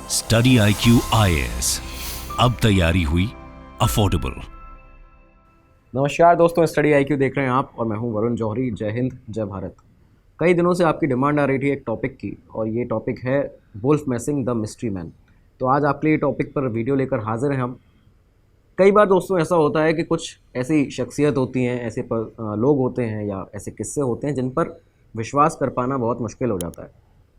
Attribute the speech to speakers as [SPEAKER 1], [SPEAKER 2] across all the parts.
[SPEAKER 1] Study IQ IAS, अब तैयारी हुई अफोर्डेबल।
[SPEAKER 2] नमस्कार दोस्तों, स्टडी IQ देख रहे हैं आप और मैं हूं वरुण जौहरी। जय हिंद, जय भारत। कई दिनों से आपकी डिमांड आ रही थी एक टॉपिक की, और ये टॉपिक है Wolf Messing the mystery man. तो आज आपके लिए टॉपिक पर वीडियो लेकर हाजिर हैं हम। कई बार दोस्तों ऐसा होता है कि कुछ ऐसी शख्सियत होती हैं, ऐसे लोग होते हैं या ऐसे किस्से होते हैं जिन पर विश्वास कर पाना बहुत मुश्किल हो जाता है,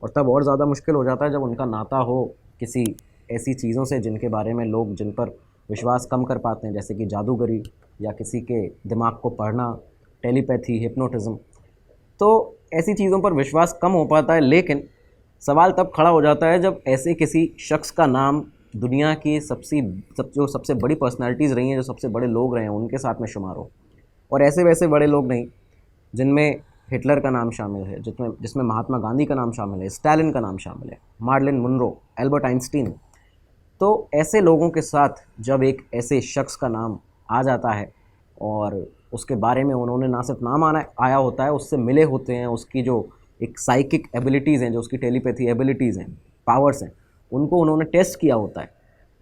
[SPEAKER 2] और तब और ज़्यादा मुश्किल हो जाता है जब उनका नाता हो किसी ऐसी चीज़ों से जिनके बारे में लोग जिन पर विश्वास कम कर पाते हैं, जैसे कि जादूगरी या किसी के दिमाग को पढ़ना, टेलीपैथी, हिप्नोटिज़म। तो ऐसी चीज़ों पर विश्वास कम हो पाता है, लेकिन सवाल तब खड़ा हो जाता है जब ऐसे किसी शख्स का नाम दुनिया की जो सबसे बड़ी पर्सनालिटीज़ रही हैं, जो सबसे बड़े लोग रहे हैं, उनके साथ में शुमार हो। और ऐसे वैसे बड़े लोग नहीं जिनमें हिटलर का नाम शामिल है, जिसमें महात्मा गांधी का नाम शामिल है, स्टालिन का नाम शामिल है, मार्लिन मुनरो, एल्बर्ट आइंस्टीन। तो ऐसे लोगों के साथ जब एक ऐसे शख्स का नाम आ जाता है और उसके बारे में उन्होंने ना सिर्फ नाम आया होता है, उससे मिले होते हैं, उसकी जो एक साइकिक एबिलिटीज़ हैं, जो उसकी टेलीपैथी एबिलिटीज़ हैं, पावर्स हैं, उनको उन्होंने टेस्ट किया होता है,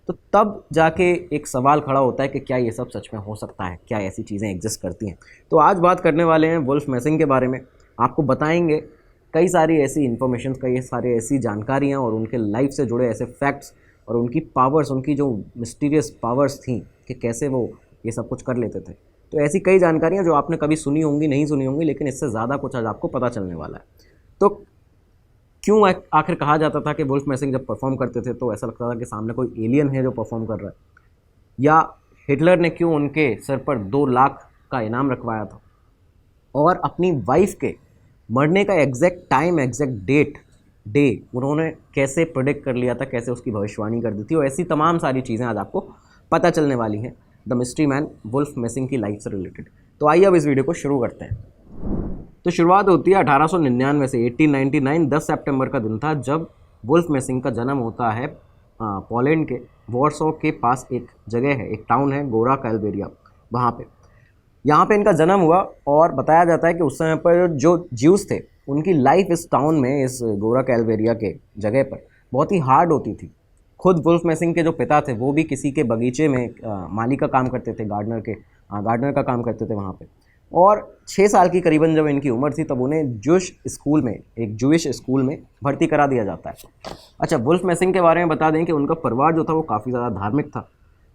[SPEAKER 2] तो तब जाके एक सवाल खड़ा होता है कि क्या ये सब सच में हो सकता है, क्या ऐसी चीज़ें एग्जिस्ट करती हैं। तो आज बात करने वाले हैं वुल्फ मैसिंग के बारे में। आपको बताएंगे कई सारी ऐसी इन्फॉर्मेशन, कई सारी ऐसी जानकारियाँ और उनके लाइफ से जुड़े ऐसे फैक्ट्स और उनकी पावर्स, उनकी जो मिस्टीरियस पावर्स थी कि कैसे वो ये सब कुछ कर लेते थे। तो ऐसी कई जानकारियाँ जो आपने कभी सुनी होंगी, नहीं सुनी होंगी, लेकिन इससे ज़्यादा कुछ आज आपको पता चलने वाला है। तो क्यों आखिर कहा जाता था कि वुल्फ मैसिंग जब परफॉर्म करते थे तो ऐसा लगता था कि सामने कोई एलियन है जो परफॉर्म कर रहा है, या हिटलर ने क्यों उनके सर पर 2 लाख का इनाम रखवाया था, और अपनी वाइफ के मरने का एग्जैक्ट टाइम, एग्जैक्ट डे उन्होंने कैसे प्रेडिक्ट कर लिया था, कैसे उसकी भविष्यवाणी कर दी थी। और ऐसी तमाम सारी चीज़ें आज आपको पता चलने वाली हैं the mystery man Wolf Messing की लाइफ से रिलेटेड। तो आइए अब इस वीडियो को शुरू करते हैं। तो शुरुआत होती है 1899 से। 1899 10 सितंबर का दिन था जब वुल्फ मैसिंग का जन्म होता है पोलैंड के वॉर्सो के पास। एक जगह है, एक टाउन है, गोरा कैलवेरिया, वहाँ पे यहाँ पे इनका जन्म हुआ। और बताया जाता है कि उस समय पर जो ज्यूज़ थे उनकी लाइफ इस टाउन में, इस गोरा कैलवेरिया के जगह पर बहुत ही हार्ड होती थी। खुद वुल्फ मैसिंग के जो पिता थे वो भी किसी के बगीचे में माली का काम करते थे, गार्डनर का काम करते थे वहाँ पे। और 6 साल की करीबन जब इनकी उम्र थी तब उन्हें एक जूइश स्कूल में भर्ती करा दिया जाता है। अच्छा, वुल्फ मैसिंग के बारे में बता दें कि उनका परिवार जो था वो काफ़ी ज़्यादा धार्मिक था,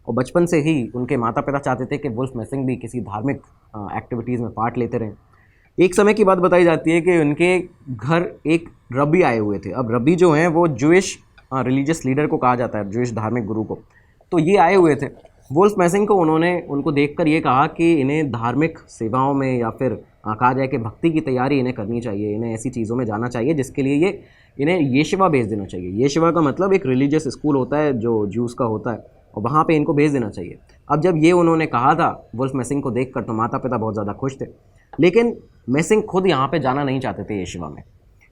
[SPEAKER 2] और बचपन से ही उनके माता पिता चाहते थे कि वुल्फ मैसिंग भी किसी धार्मिक एक्टिविटीज़ में पार्ट लेते रहें। एक समय की बात बताई जाती है कि उनके घर एक रब्बी आए हुए थे। अब रब्बी जो हैं वो जूइश रिलीजियस लीडर को कहा जाता है, जूइश धार्मिक गुरु को। तो ये आए हुए थे वुल्फ मैसिंग को, उन्होंने उनको देखकर ये कहा कि इन्हें धार्मिक सेवाओं में या फिर कहा जाए कि भक्ति की तैयारी इन्हें करनी चाहिए, इन्हें ऐसी चीज़ों में जाना चाहिए जिसके लिए इन्हें येशिवा भेज देना चाहिए। येशिवा का मतलब एक रिलीजियस स्कूल होता है जो ज्यूज़ का होता है, और वहाँ पे इनको भेज देना चाहिए। अब जब ये उन्होंने कहा था वुल्फ मैसिंग को देखकर, तो माता पिता बहुत ज़्यादा खुश थे, लेकिन मैसिंग खुद यहाँ पे जाना नहीं चाहते थे येशिवा में।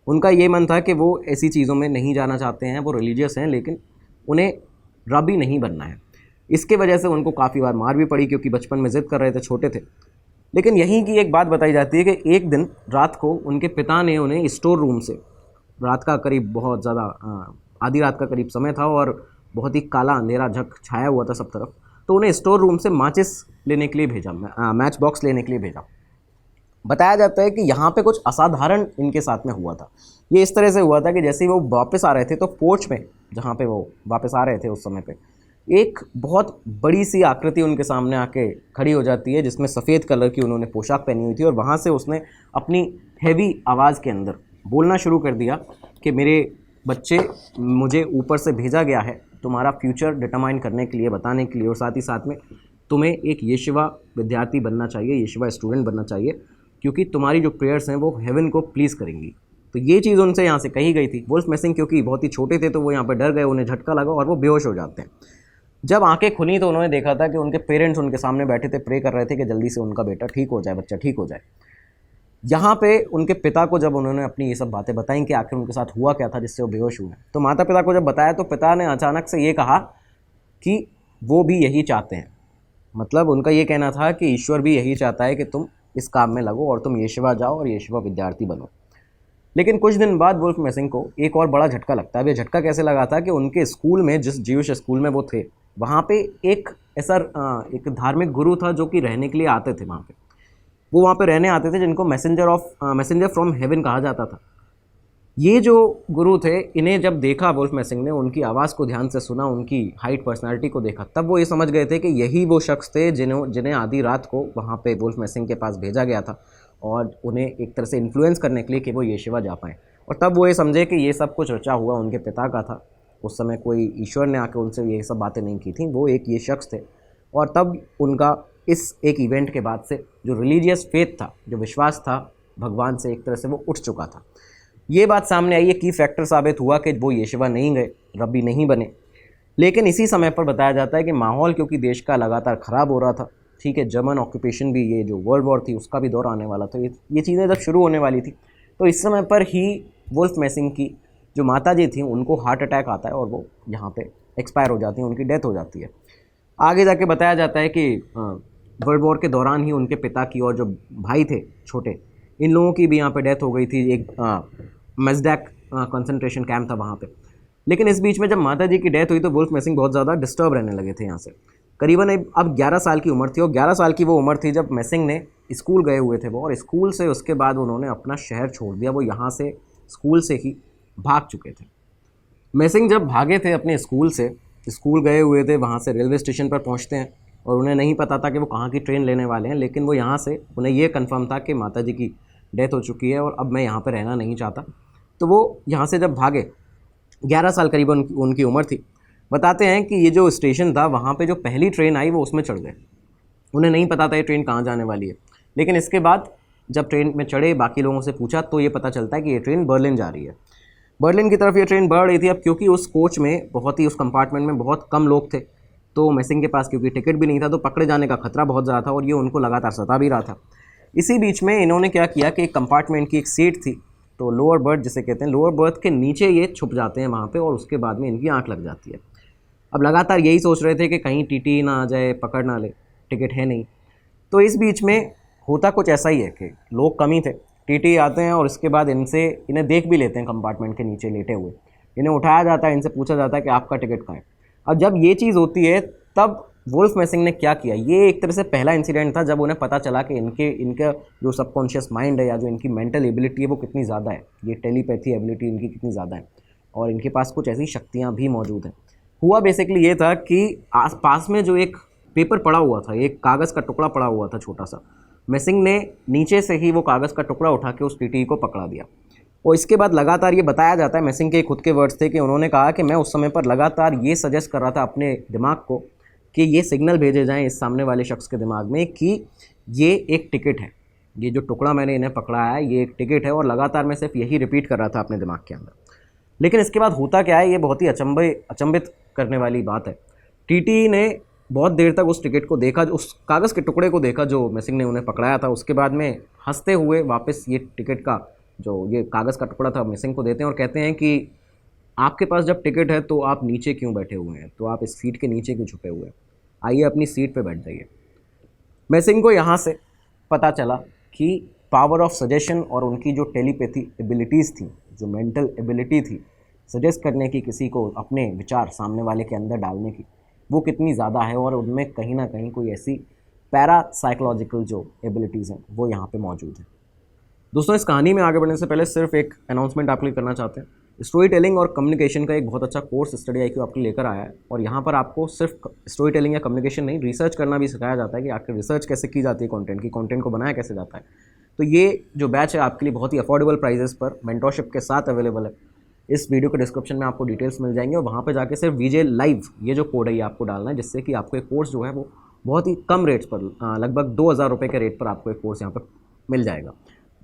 [SPEAKER 2] उनका ये मन था कि वो ऐसी चीज़ों में नहीं जाना चाहते हैं, वो रिलीजियस हैं लेकिन उन्हें रबी नहीं बनना है। इसके वजह से उनको काफ़ी बार मार भी पड़ी, क्योंकि बचपन में ज़िद कर रहे थे, छोटे थे। लेकिन यहीं की एक बात बताई जाती है कि एक दिन रात को उनके पिता ने उन्हें स्टोर रूम से, रात का करीब बहुत ज़्यादा आधी रात का करीब समय था और बहुत ही काला अंधेरा झक छाया हुआ था सब तरफ, तो उन्हें स्टोर रूम से माचिस लेने के लिए भेजा, मैच बॉक्स लेने के लिए भेजा। बताया जाता है कि यहाँ पे कुछ असाधारण इनके साथ में हुआ था। ये इस तरह से हुआ था कि जैसे ही वो वापस आ रहे थे तो पोर्च में, जहाँ पे वो वापस आ रहे थे उस समय पे, एक बहुत बड़ी सी आकृति उनके सामने आके खड़ी हो जाती है, जिसमें सफ़ेद कलर की उन्होंने पोशाक पहनी हुई थी। और वहाँ से उसने अपनी हैवी आवाज़ के अंदर बोलना शुरू कर दिया कि मेरे बच्चे, मुझे ऊपर से भेजा गया है तुम्हारा फ्यूचर डिटरमाइन करने के लिए, बताने के लिए, और साथ ही साथ में तुम्हें एक येशिवा विद्यार्थी बनना चाहिए, येशिवा स्टूडेंट बनना चाहिए, क्योंकि तुम्हारी जो प्रेयर्स हैं वो हेवन को प्लीज़ करेंगी। तो ये चीज़ उनसे यहाँ से कही गई थी। वुल्फ मैसिंग क्योंकि बहुत ही छोटे थे तो वो यहाँ पर डर गए, उन्हें झटका लगा और वो बेहोश हो जाते हैं। जब आंखें खुली तो उन्होंने देखा था कि उनके पेरेंट्स उनके सामने बैठे थे, प्रे कर रहे थे कि जल्दी से उनका बेटा ठीक हो जाए, बच्चा ठीक हो जाए। यहाँ पे उनके पिता को जब उन्होंने अपनी ये सब बातें बताई कि आखिर उनके साथ हुआ क्या था जिससे वो बेहोश हुए, तो माता पिता को जब बताया तो पिता ने अचानक से ये कहा कि वो भी यही चाहते हैं। मतलब उनका ये कहना था कि ईश्वर भी यही चाहता है कि तुम इस काम में लगो और तुम येशिवा जाओ और येशिवा विद्यार्थी बनो। लेकिन कुछ दिन बाद वुल्फ मैसिंग को एक और बड़ा झटका लगता है। अब ये झटका कैसे लगा था कि उनके स्कूल में, जिस ज्यूइश स्कूल में वो थे, वहाँ पे एक ऐसा एक धार्मिक गुरु था जो कि रहने के लिए आते थे वहाँ पे। वो वहाँ पे रहने आते थे, जिनको मैसेंजर फ्रॉम हेवन कहा जाता था। ये जो गुरु थे, इन्हें जब देखा वुल्फ मैसिंग ने, उनकी आवाज़ को ध्यान से सुना, उनकी हाइट, पर्सनालिटी को देखा, तब वो ये समझ गए थे कि यही वो शख्स थे जिन्हें आधी रात को वहाँ पे वुल्फ मैसिंग के पास भेजा गया था, और उन्हें एक तरह से इन्फ्लुएंस करने के लिए कि वो येशिवा जा पाएँ। और तब वो ये समझे कि ये सब कुछ रचा हुआ उनके पिता का था। उस समय कोई ईश्वर ने आके उनसे ये सब बातें नहीं की थी, वो एक ये शख्स थे। और तब उनका इस एक इवेंट के बाद से जो रिलीजियस फेथ था, जो विश्वास था भगवान से, एक तरह से वो उठ चुका था। ये बात सामने आई, ये की फैक्टर साबित हुआ कि वो येशिवा नहीं गए, रब्बी नहीं बने। लेकिन इसी समय पर बताया जाता है कि माहौल क्योंकि देश का लगातार ख़राब हो रहा था, ठीक है, जर्मन ऑक्यूपेशन भी, ये जो वर्ल्ड वॉर थी उसका भी दौर आने वाला था, ये चीज़ें जब शुरू होने वाली थी, तो इस समय पर ही वुल्फ मैसिंग की जो माता जी थी उनको हार्ट अटैक आता है और वो यहाँ पे एक्सपायर हो जाती हैं, उनकी डेथ हो जाती है। आगे जाके बताया जाता है कि वर्ल्ड वॉर के दौरान ही उनके पिता की और जो भाई थे छोटे, इन लोगों की भी यहाँ पे डेथ हो गई थी। एक मजदैक कंसंट्रेशन कैंप था वहाँ पे। लेकिन इस बीच में जब माता जी की डेथ हुई तो वुल्फ मैसिंग बहुत ज़्यादा डिस्टर्ब रहने लगे थे यहाँ से। करीबन अब 11 साल की उम्र थी, और 11 साल की वो उम्र थी जब मैसिंग ने स्कूल गए हुए थे वो, और स्कूल से उसके बाद उन्होंने अपना शहर छोड़ दिया। वो यहाँ से स्कूल से ही भाग चुके थे। मैसिंग जब भागे थे अपने स्कूल से, स्कूल गए हुए थे, वहाँ से रेलवे स्टेशन पर पहुँचते हैं और उन्हें नहीं पता था कि वो कहाँ की ट्रेन लेने वाले हैं। लेकिन वो यहाँ से, उन्हें ये कंफर्म था कि माता जी की डेथ हो चुकी है और अब मैं यहाँ पर रहना नहीं चाहता। तो वो यहाँ से जब भागे, 11 साल करीब उनकी उम्र थी। बताते हैं कि ये जो स्टेशन था वहाँ पे जो पहली ट्रेन आई वो उसमें चढ़ गए। उन्हें नहीं पता था ये ट्रेन कहाँ जाने वाली है। लेकिन इसके बाद जब ट्रेन में चढ़े, बाकी लोगों से पूछा तो ये पता चलता है कि ये ट्रेन बर्लिन जा रही है। बर्लिन की तरफ ये ट्रेन बढ़ रही थी। अब क्योंकि उस कोच में उस कंपार्टमेंट में बहुत कम लोग थे, तो मैसिंग के पास क्योंकि टिकट भी नहीं था, तो पकड़े जाने का खतरा बहुत ज़्यादा था और ये उनको लगातार सता भी रहा था। इसी बीच में इन्होंने क्या किया कि एक कंपार्टमेंट की एक सीट थी, तो लोअर बर्थ जिसे कहते हैं, लोअर बर्थ के नीचे ये छुप जाते हैं वहाँ पे, और उसके बाद में इनकी आंख लग जाती है। अब लगातार यही सोच रहे थे कि कहीं टीटी ना आ जाए, पकड़ ना ले, टिकट है नहीं। तो इस बीच में होता कुछ ऐसा ही है कि लोग कम ही थे, टीटी आते हैं और इसके बाद इन्हें देख भी लेते हैं कंपार्टमेंट के नीचे लेटे हुए। इन्हें उठाया जाता है, इनसे पूछा जाता है कि आपका टिकट कहाँ है। अब जब ये चीज़ होती है तब वुल्फ मैसिंग ने क्या किया, ये एक तरह से पहला इंसिडेंट था जब उन्हें पता चला कि इनका जो सबकॉन्शियस माइंड है या जो इनकी मेंटल एबिलिटी है वो कितनी ज़्यादा है, ये टेलीपैथी एबिलिटी इनकी कितनी ज़्यादा है, और इनके पास कुछ ऐसी शक्तियाँ भी मौजूद हैं। हुआ बेसिकली ये था कि आस पास में जो एक पेपर पड़ा हुआ था, एक कागज़ का टुकड़ा पड़ा हुआ था छोटा सा, मैसिंग ने नीचे से ही वो कागज़ का टुकड़ा उठा के उस टीटी को पकड़ा दिया। और इसके बाद लगातार ये बताया जाता है, मैसिंग के खुद के वर्ड्स थे कि उन्होंने कहा कि मैं उस समय पर लगातार ये सजेस्ट कर रहा था अपने दिमाग को कि ये सिग्नल भेजे जाएं इस सामने वाले शख्स के दिमाग में कि ये एक टिकट है, ये जो टुकड़ा मैंने इन्हें पकड़ा है ये एक टिकट है, और लगातार मैं सिर्फ यही रिपीट कर रहा था अपने दिमाग के अंदर। लेकिन इसके बाद होता क्या है, ये बहुत ही अचंभित करने वाली बात है। टीटी ने बहुत देर तक उस टिकट को देखा, उस कागज़ के टुकड़े को देखा जो मैसिंग ने उन्हें पकड़ाया था। उसके बाद में हंसते हुए वापस ये टिकट का जो ये कागज़ का टुकड़ा था मैसिंग को देते हैं और कहते हैं कि आपके पास जब टिकट है तो आप नीचे क्यों बैठे हुए हैं, तो आप इस सीट के नीचे क्यों छुपे हुए हैं, आइए अपनी सीट पे बैठ जाइए। मैसिंग को यहाँ से पता चला कि पावर ऑफ सजेशन और उनकी जो टेलीपैथी एबिलिटीज़ थी, जो मेंटल एबिलिटी थी सजेस्ट करने की, किसी को अपने विचार सामने वाले के अंदर डालने की, वो कितनी ज़्यादा है, और उनमें कहीं ना कहीं कोई ऐसी पैरा साइकोलॉजिकल जो एबिलिटीज़ हैं वो यहाँ पे मौजूद है। दोस्तों, इस कहानी में आगे बढ़ने से पहले सिर्फ एक अनाउंसमेंट आपके लिए करना चाहते हैं। स्टोरी टेलिंग और कम्युनिकेशन का एक बहुत अच्छा कोर्स स्टडी IQ आपके लेकर आया है, और यहाँ पर आपको सिर्फ स्टोरी टेलिंग या कम्युनिकेशन नहीं, रिसर्च करना भी सिखाया जाता है कि आखिर रिसर्च कैसे की जाती है कंटेंट की, कंटेंट को बनाया कैसे जाता है। तो ये जो बैच है आपके लिए बहुत ही अफोर्डेबल प्राइजेस पर मेंटरशिप के साथ अवेलेबल है। इस वीडियो के डिस्क्रिप्शन में आपको डिटेल्स मिल जाएंगे, और वहाँ पर जाके सिर्फ VJ लाइव ये जो कोड है ये आपको डालना है, जिससे कि आपको एक कोर्स जो है वो बहुत ही कम रेट्स पर, लगभग 2000 रुपये के रेट पर आपको एक कोर्स यहाँ पर मिल जाएगा।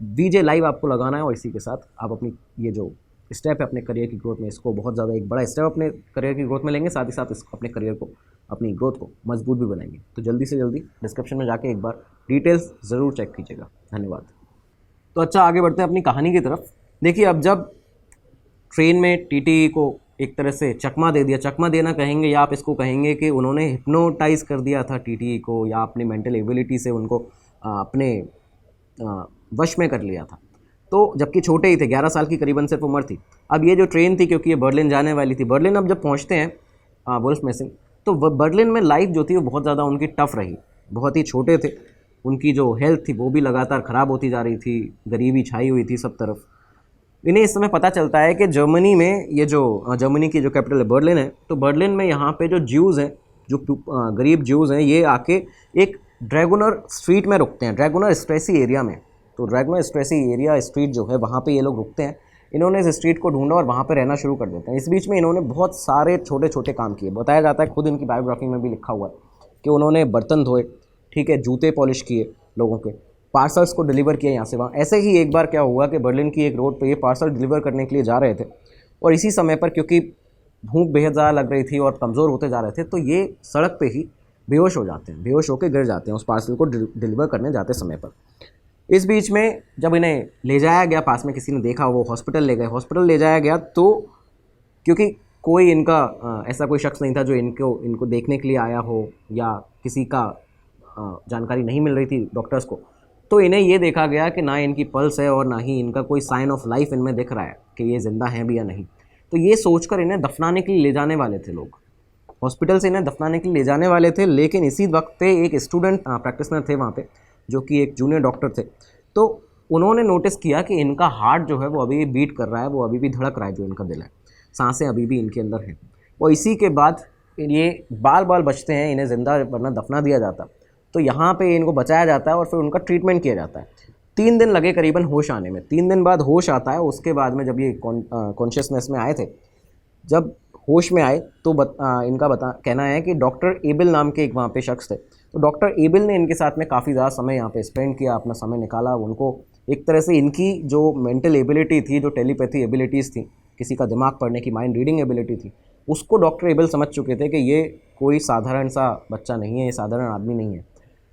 [SPEAKER 2] VJ लाइव आपको लगाना है, और इसी के साथ आप अपनी ये जो स्टेप है अपने करियर की ग्रोथ में, इसको बहुत ज़्यादा एक बड़ा स्टेप अपने करियर की ग्रोथ में लेंगे, साथ ही साथ इसको अपने करियर को, अपनी ग्रोथ को मजबूत भी बनाएंगे। तो जल्दी से जल्दी डिस्क्रिप्शन में जाके एक बार डिटेल्स ज़रूर चेक कीजिएगा। धन्यवाद। तो अच्छा, आगे बढ़ते हैं अपनी कहानी की तरफ। देखिए, अब जब ट्रेन में टीटी को एक तरह से चकमा दे दिया, चकमा देना कहेंगे या आप इसको कहेंगे कि उन्होंने हिप्नोटाइज़ कर दिया था टीटी को, या अपनी मेंटल एबिलिटी से उनको अपने वश में कर लिया था। तो जबकि छोटे ही थे, 11 साल की करीबन सिर्फ उम्र थी। अब ये जो ट्रेन थी, क्योंकि ये बर्लिन जाने वाली थी, बर्लिन अब जब पहुँचते हैं वुल्फ मैसिंग, तो बर्लिन में लाइफ जो थी वो बहुत ज़्यादा उनकी टफ रही। बहुत ही छोटे थे, उनकी जो हेल्थ थी वो भी लगातार ख़राब होती जा रही थी, गरीबी छाई हुई थी सब तरफ। इन्हें इस समय पता चलता है कि जर्मनी में ये जो जर्मनी की जो कैपिटल है बर्लिन है, तो बर्लिन में यहाँ पे जो ज्यूज़ हैं, जो गरीब ज्यूज़ हैं, ये आके एक ड्रैगोनर स्ट्रीट में रुकते हैं, ड्रैगोनर स्ट्रेसी एरिया में। तो ड्रैगोनर स्ट्रेसी एरिया स्ट्रीट जो है वहाँ पे ये लोग रुकते हैं। इन्होंने इस स्ट्रीट को ढूंढा और वहाँ पे रहना शुरू कर देते हैं। इस बीच में इन्होंने बहुत सारे छोटे छोटे काम किए। बताया जाता है, खुद इनकी बायोग्राफी में भी लिखा हुआ है कि उन्होंने बर्तन धोए, ठीक है, जूते पॉलिश किए लोगों के, पार्सल्स को डिलीवर किया यहाँ से वहाँ। ऐसे ही एक बार क्या हुआ कि बर्लिन की एक रोड पे ये पार्सल डिलीवर करने के लिए जा रहे थे और इसी समय पर क्योंकि भूख बेहद ज़्यादा लग रही थी और कमज़ोर होते जा रहे थे, तो ये सड़क पे ही बेहोश हो जाते हैं, बेहोश होकर गिर जाते हैं उस पार्सल को डिलीवर करने जाते समय पर। इस बीच में जब इन्हें ले जाया गया, पास में किसी ने देखा, वो हॉस्पिटल ले गए। हॉस्पिटल ले जाया गया तो क्योंकि कोई इनका ऐसा कोई शख्स नहीं था जो इनको देखने के लिए आया हो, या किसी का जानकारी नहीं मिल रही थी डॉक्टर्स को, तो इन्हें ये देखा गया कि ना इनकी पल्स है और ना ही इनका कोई साइन ऑफ लाइफ इनमें दिख रहा है कि ये ज़िंदा हैं भी या नहीं। तो ये सोचकर इन्हें दफनाने के लिए ले जाने वाले थे लोग, हॉस्पिटल से इन्हें दफनाने के लिए ले जाने वाले थे। लेकिन इसी वक्त पे एक स्टूडेंट प्रैक्टिशनर थे वहाँ पे, जो कि एक जूनियर डॉक्टर थे, तो उन्होंने नोटिस किया कि इनका हार्ट जो है वो अभी भी बीट कर रहा है, वो अभी भी धड़क रहा है, जो इनका दिल है, सांसें अभी भी इनके अंदर हैं। और इसी के बाद ये बाल बाल बचते हैं, इन्हें ज़िंदा वरना दफना दिया जाता। तो यहाँ पे इनको बचाया जाता है और फिर उनका ट्रीटमेंट किया जाता है। 3 दिन लगे करीबन होश आने में। 3 दिन बाद होश आता है। उसके बाद में जब ये कॉन्शियसनेस में आए थे, जब होश में आए तो इनका कहना है कि डॉक्टर एबिल नाम के एक वहाँ पे शख्स थे। तो डॉक्टर एबिल ने इनके साथ में काफ़ी ज़्यादा समय यहाँ पे स्पेंड किया, अपना समय निकाला। उनको एक तरह से इनकी जो मेंटल एबिलिटी थी, जो टेलीपैथी एबिलिटीज़ थी, किसी का दिमाग पढ़ने की माइंड रीडिंग एबिलिटी थी, उसको डॉक्टर एबिल समझ चुके थे कि ये कोई साधारण सा बच्चा नहीं है, ये साधारण आदमी नहीं है।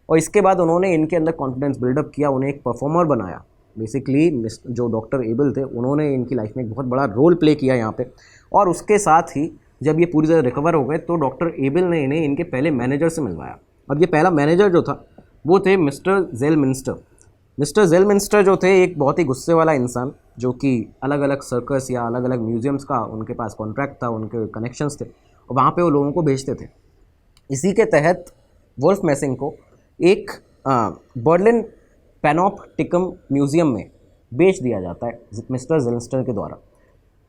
[SPEAKER 2] और इसके बाद उन्होंने इनके अंदर कॉन्फिडेंस बिल्डअप किया, उन्हें एक परफॉर्मर बनाया। बेसिकली जो डॉक्टर एबिल थे उन्होंने इनकी लाइफ में एक बहुत बड़ा रोल प्ले किया यहाँ पे। और उसके साथ ही जब ये पूरी तरह रिकवर हो गए तो डॉक्टर एबिल ने इन्हें इनके पहले मैनेजर से मिलवाया। अब ये पहला मैनेजर जो था वो थे मिस्टर ज़ेलमिंस्टर। मिस्टर ज़ेलमिंस्टर जो थे एक बहुत ही गुस्से वाला इंसान, जो कि अलग अलग सर्कस या अलग अलग म्यूजियम्स का उनके पास कॉन्ट्रैक्ट था, उनके कनेक्शंस थे, और वहाँ पे वो लोगों को भेजते थे। इसी के तहत वुल्फ मैसिंग को एक बर्लिन पैनोप्टिकम म्यूज़ियम में बेच दिया जाता है मिस्टर ज़ेलमिंस्टर के द्वारा।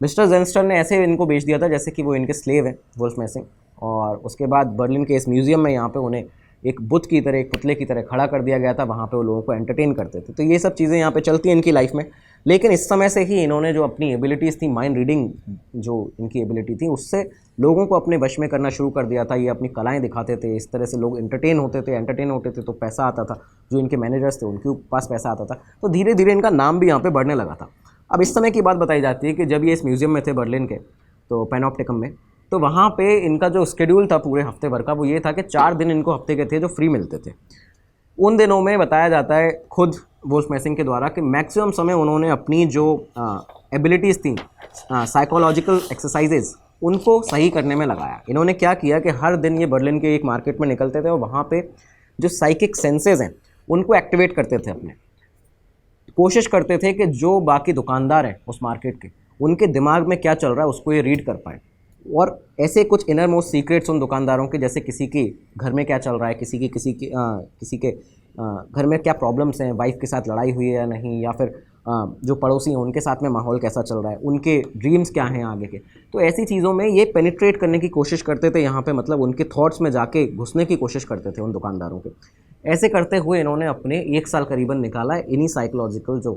[SPEAKER 2] मिस्टर ज़ेलमिंस्टर ने ऐसे इनको बेच दिया था जैसे कि वो इनके स्लेव हैं, वुल्फ मैसिंग। और उसके बाद बर्लिन के इस म्यूज़ियम में यहाँ पे उन्हें एक बुत की तरह, एक पुतले की तरह खड़ा कर दिया गया था। वहाँ पे वो लोगों को एंटरटेन करते थे। तो ये सब चीज़ें यहाँ पे चलती हैं इनकी लाइफ में। लेकिन इस समय से ही इन्होंने जो अपनी एबिलिटीज़ थी, माइंड रीडिंग जो इनकी एबिलिटी थी, उससे लोगों को अपने वश में करना शुरू कर दिया था। ये अपनी कलाएँ दिखाते थे, इस तरह से लोग एंटरटेन होते थे तो पैसा आता था, जो इनके मैनेजर्स थे उनके पास पैसा आता था। तो धीरे धीरे इनका नाम भी यहाँ पर बढ़ने लगा था। अब इस समय की बात बताई जाती है कि जब ये इस म्यूज़ियम में थे बर्लिन के, तो पैनोप्टिकम में, तो वहाँ पे इनका जो शेड्यूल था पूरे हफ्ते भर का, वो ये था कि 4 दिन इनको हफ्ते के थे जो फ्री मिलते थे। उन दिनों में बताया जाता है खुद वुल्फ मैसिंग के द्वारा कि मैक्सिमम समय उन्होंने अपनी जो एबिलिटीज़ थी, साइकोलॉजिकल एक्सरसाइजेज़, उनको सही करने में लगाया। इन्होंने क्या किया कि हर दिन ये बर्लिन के एक मार्केट में निकलते थे और वहाँ पे जो साइकिक सेंसेस हैं उनको एक्टिवेट करते थे अपने। कोशिश करते थे कि जो बाकी दुकानदार हैं उस मार्केट के, उनके दिमाग में क्या चल रहा है उसको ये रीड कर पाए। और ऐसे कुछ इनर मोस्ट सीक्रेट्स उन दुकानदारों के, जैसे किसी के घर में क्या चल रहा है, किसी के घर में क्या प्रॉब्लम्स हैं, वाइफ के साथ लड़ाई हुई है या नहीं, या फिर जो पड़ोसी हैं उनके साथ में माहौल कैसा चल रहा है, उनके ड्रीम्स क्या हैं आगे के। तो ऐसी चीज़ों में ये पेनिट्रेट करने की कोशिश करते थे यहाँ पे, मतलब उनके थॉट्स में जाके घुसने की कोशिश करते थे उन दुकानदारों के। ऐसे करते हुए इन्होंने अपने 1 साल करीबन निकाला इन्हीं साइकोलॉजिकल जो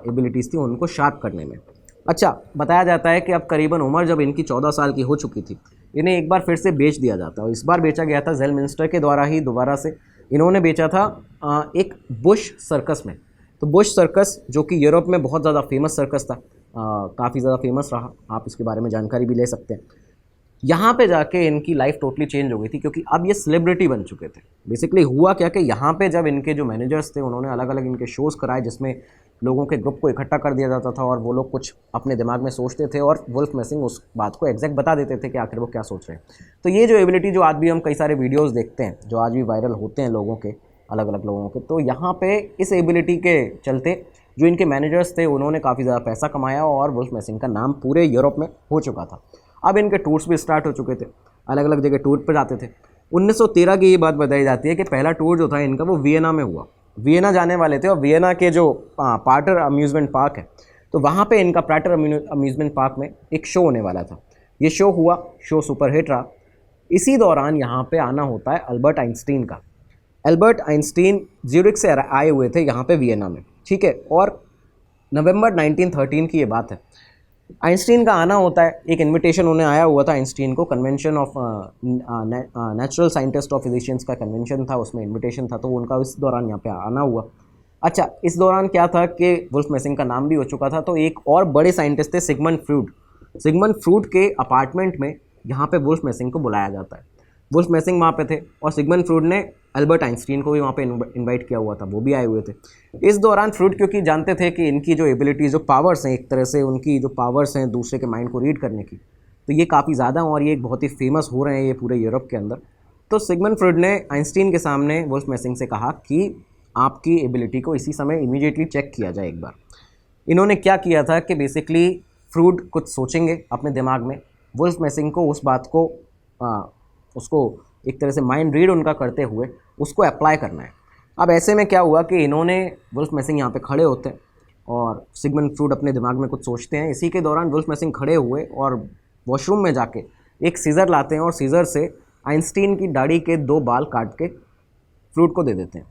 [SPEAKER 2] एबिलिटीज़ थी उनको शार्प करने में। अच्छा, बताया जाता है कि अब करीबन उम्र जब इनकी 14 साल की हो चुकी थी, इन्हें एक बार फिर से बेच दिया जाता है। और इस बार बेचा गया था ज़ेलमिंस्टर के द्वारा ही दोबारा से। इन्होंने बेचा था एक बुश सर्कस में। तो बुश सर्कस जो कि यूरोप में बहुत ज़्यादा फेमस सर्कस था, काफ़ी ज़्यादा फेमस रहा, आप इसके बारे में जानकारी भी ले सकते हैं। यहाँ पे जाके इनकी लाइफ टोटली चेंज हो गई थी, क्योंकि अब ये सेलिब्रिटी बन चुके थे। बेसिकली हुआ क्या कि यहाँ पे जब इनके जो मैनेजर्स थे उन्होंने अलग अलग इनके शोज़ कराए जिसमें लोगों के ग्रुप को इकट्ठा कर दिया जाता था और वो लोग कुछ अपने दिमाग में सोचते थे और वुल्फ मैसिंग उस बात को एग्जैक्ट बता देते थे कि आखिर वो क्या सोच रहे हैं। तो ये जो एबिलिटी जो आज भी हम कई सारे वीडियोज़ देखते हैं, जो आज भी वायरल होते हैं लोगों के, अलग अलग लोगों के, तो यहाँ पे इस एबिलिटी के चलते जो इनके मैनेजर्स थे उन्होंने काफ़ी ज़्यादा पैसा कमाया और वुल्फ मैसिंग का नाम पूरे यूरोप में हो चुका था। अब इनके टूर्स भी स्टार्ट हो चुके थे, अलग अलग जगह टूर पर जाते थे। 1913 की ये बात बताई जाती है कि पहला टूर जो था इनका वो वियना में हुआ। वियना जाने वाले थे और वियना के जो पार्टर अम्यूज़मेंट पार्क है, तो वहाँ पे इनका प्राटर अम्यूज़मेंट पार्क में एक शो होने वाला था। ये शो हुआ, शो सुपरहिट रहा। इसी दौरान यहाँ पे आना होता है अल्बर्ट आइंस्टीन का। अल्बर्ट आइंस्टीन ज्यूरिख से आए हुए थे यहाँ पे वियना में, ठीक है। और नवंबर 1913 की ये बात है। आइंस्टीन का आना होता है, एक इनविटेशन उन्हें आया हुआ था आइंस्टीन को, convention of natural scientist of physicians का कन्वेंशन था, उसमें इनविटेशन था, तो उनका इस दौरान यहाँ पे आना हुआ। अच्छा, इस दौरान क्या था कि वुल्फ मैसिंग का नाम भी हो चुका था, तो एक और बड़े साइंटिस्ट थे सिगमंड फ्रूड। सिगमंड फ्रूड के अपार्टमेंट में यहाँ पे वुल्फ मैसिंग को बुलाया जाता है। वुल्फ मैसिंग वहाँ पे थे और सिगमंड फ्रूड ने अल्बर्ट आइंस्टीन को भी वहाँ पे इनवाइट किया हुआ था, वो भी आए हुए थे। इस दौरान फ्रूड क्योंकि जानते थे कि इनकी जो एबिलिटीज़, जो पावर्स हैं, एक तरह से उनकी जो पावर्स हैं दूसरे के माइंड को रीड करने की, तो ये काफ़ी ज़्यादा और ये एक बहुत ही फेमस हो रहे हैं ये पूरे यूरोप के अंदर। तो सिगमंड फ्रूड ने आइंस्टीन के सामने वुल्फ मैसिंग से कहा कि आपकी एबिलिटी को इसी समय इमीडिएटली चेक किया जाए एक बार। इन्होंने क्या किया था कि बेसिकली फ्रूड कुछ सोचेंगे अपने दिमाग में, वुल्फ मैसिंग को उस बात को उसको एक तरह से माइंड रीड उनका करते हुए उसको अप्लाई करना है। अब ऐसे में क्या हुआ कि इन्होंने, वुल्फ मैसिंग यहाँ पे खड़े होते हैं और सिगमंड फ्रूड अपने दिमाग में कुछ सोचते हैं। इसी के दौरान वुल्फ मैसिंग खड़े हुए और वॉशरूम में जाके एक सीज़र लाते हैं और सीज़र से आइंस्टीन की दाढ़ी के 2 बाल काट के फ्रूड को दे देते हैं।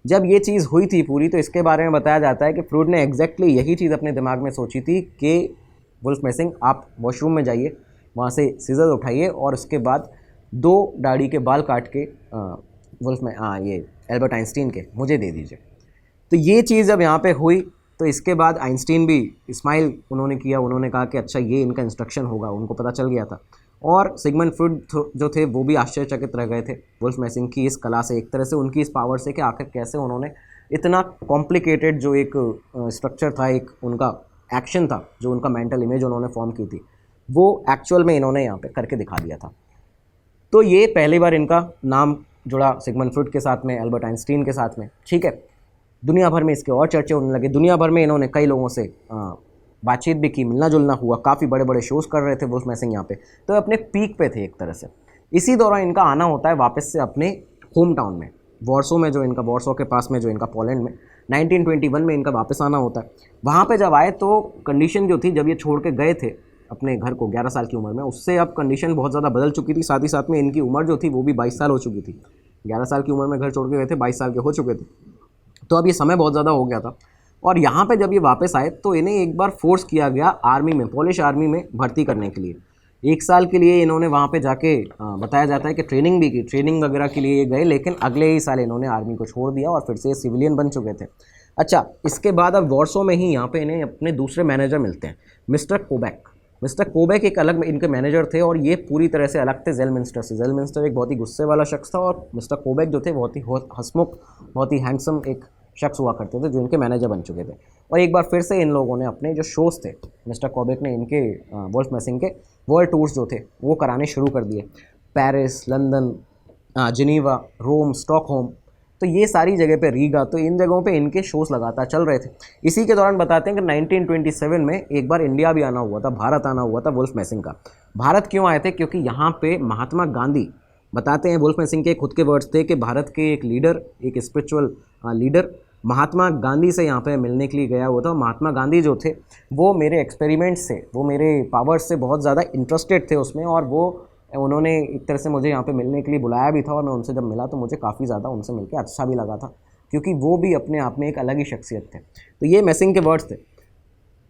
[SPEAKER 2] जब ये चीज़ हुई थी पूरी, तो इसके बारे में बताया जाता है कि फ्रूड ने एग्जैक्टली यही चीज़ अपने दिमाग में सोची थी कि वुल्फ मैसिंग आप वॉशरूम में जाइए, वहाँ से सीज़र उठाइए और उसके बाद 2 दाढ़ी के बाल काट के वुल्फ में ये एल्बर्ट आइंस्टीन के मुझे दे दीजिए। तो ये चीज़ जब यहाँ पे हुई तो इसके बाद आइंस्टीन भी स्माइल उन्होंने किया, उन्होंने कहा कि अच्छा ये इनका इंस्ट्रक्शन होगा, उनको पता चल गया था। और सिगमंड फ्रूड जो थे वो भी आश्चर्यचकित रह गए थे वुल्फ मैसिंग की इस कला से, एक तरह से उनकी इस पावर से कि आखिर कैसे उन्होंने इतना कॉम्प्लिकेटेड जो एक स्ट्रक्चर था, एक उनका एक्शन था, जो उनका मेंटल इमेज उन्होंने फॉर्म की थी, वो एक्चुअल में इन्होंने यहाँ पे करके दिखा दिया था। तो ये पहली बार इनका नाम जुड़ा सिगमंड फ्रूड के साथ में, अल्बर्ट आइंस्टीन के साथ में, ठीक है। दुनिया भर में इसके और चर्चे होने लगे, दुनिया भर में इन्होंने कई लोगों से बातचीत भी की, मिलना जुलना हुआ, काफ़ी बड़े बड़े शोज़ कर रहे थे वुल्फ मैसिंग यहाँ पे, तो अपने पीक पे थे एक तरह से। इसी दौरान इनका आना होता है वापस से अपने होम टाउन में, वॉर्सो में, जो इनका वॉर्सो के पास में जो इनका पोलैंड में 1921 में इनका वापस आना होता है। वहाँ पे जब आए तो कंडीशन जो थी, जब ये छोड़ के गए थे अपने घर को 11 साल की उम्र में, उससे अब कंडीशन बहुत ज़्यादा बदल चुकी थी। साथ ही साथ में इनकी उम्र जो थी वो भी 22 साल हो चुकी थी। 11 साल की उम्र में घर छोड़ के गए थे, 22 साल के हो चुके थे, तो अब ये समय बहुत ज़्यादा हो गया था। और यहाँ पे जब ये वापस आए तो इन्हें एक बार फोर्स किया गया आर्मी में, पोलिश आर्मी में भर्ती करने के लिए। 1 साल के लिए इन्होंने वहाँ पे जाके बताया जाता है कि ट्रेनिंग भी की, ट्रेनिंग वगैरह के लिए गए, लेकिन अगले ही साल इन्होंने आर्मी को छोड़ दिया और फिर से सिविलियन बन चुके थे। अच्छा, इसके बाद अब वॉर्सो में ही यहाँ पे इन्हें अपने दूसरे मैनेजर मिलते हैं, मिस्टर कोबैक। मिस्टर कोबैक एक अलग इनके मैनेजर थे और ये पूरी तरह से अलग थे ज़ेलमिंस्टर से। ज़ेलमिंस्टर एक बहुत ही गुस्से वाला शख्स था और मिस्टर कोबैक जो थे बहुत ही हंसमुख, बहुत ही हैंडसम एक शख्स हुआ करते थे, जो इनके मैनेजर बन चुके थे। और एक बार फिर से इन लोगों ने अपने जो शोज़ थे, मिस्टर कोबैक ने इनके वुल्फ मैसिंग के वर्ल्ड टूर्स जो थे वो कराने शुरू कर दिए। पेरिस, लंदन, जिनीवा, रोम, स्टॉकहोम, तो ये सारी जगह पे, रीगा, तो इन जगहों पे इनके शोज़ लगातार चल रहे थे। इसी के दौरान बताते हैं कि 1927 में एक बार इंडिया भी आना हुआ था, भारत आना हुआ था वुल्फ मैसिंग का। भारत क्यों आए थे? क्योंकि यहाँ पे महात्मा गांधी, बताते हैं वुल्फ मैसिंग के खुद के वर्ड्स थे कि भारत के एक लीडर, एक स्पिरिचुअल लीडर महात्मा गांधी से यहाँ पे मिलने के लिए गया हुआ था। महात्मा गांधी जो थे वो मेरे एक्सपेरिमेंट से, वो मेरे पावर्स से बहुत ज़्यादा इंटरेस्टेड थे उसमें, और वो उन्होंने एक तरह से मुझे यहाँ पे मिलने के लिए बुलाया भी था। और मैं उनसे जब मिला तो मुझे काफ़ी ज़्यादा उनसे मिलकर अच्छा भी लगा था, क्योंकि वो भी अपने आप में एक अलग ही शख्सियत थे। तो ये मैसिंग के वर्ड्स थे।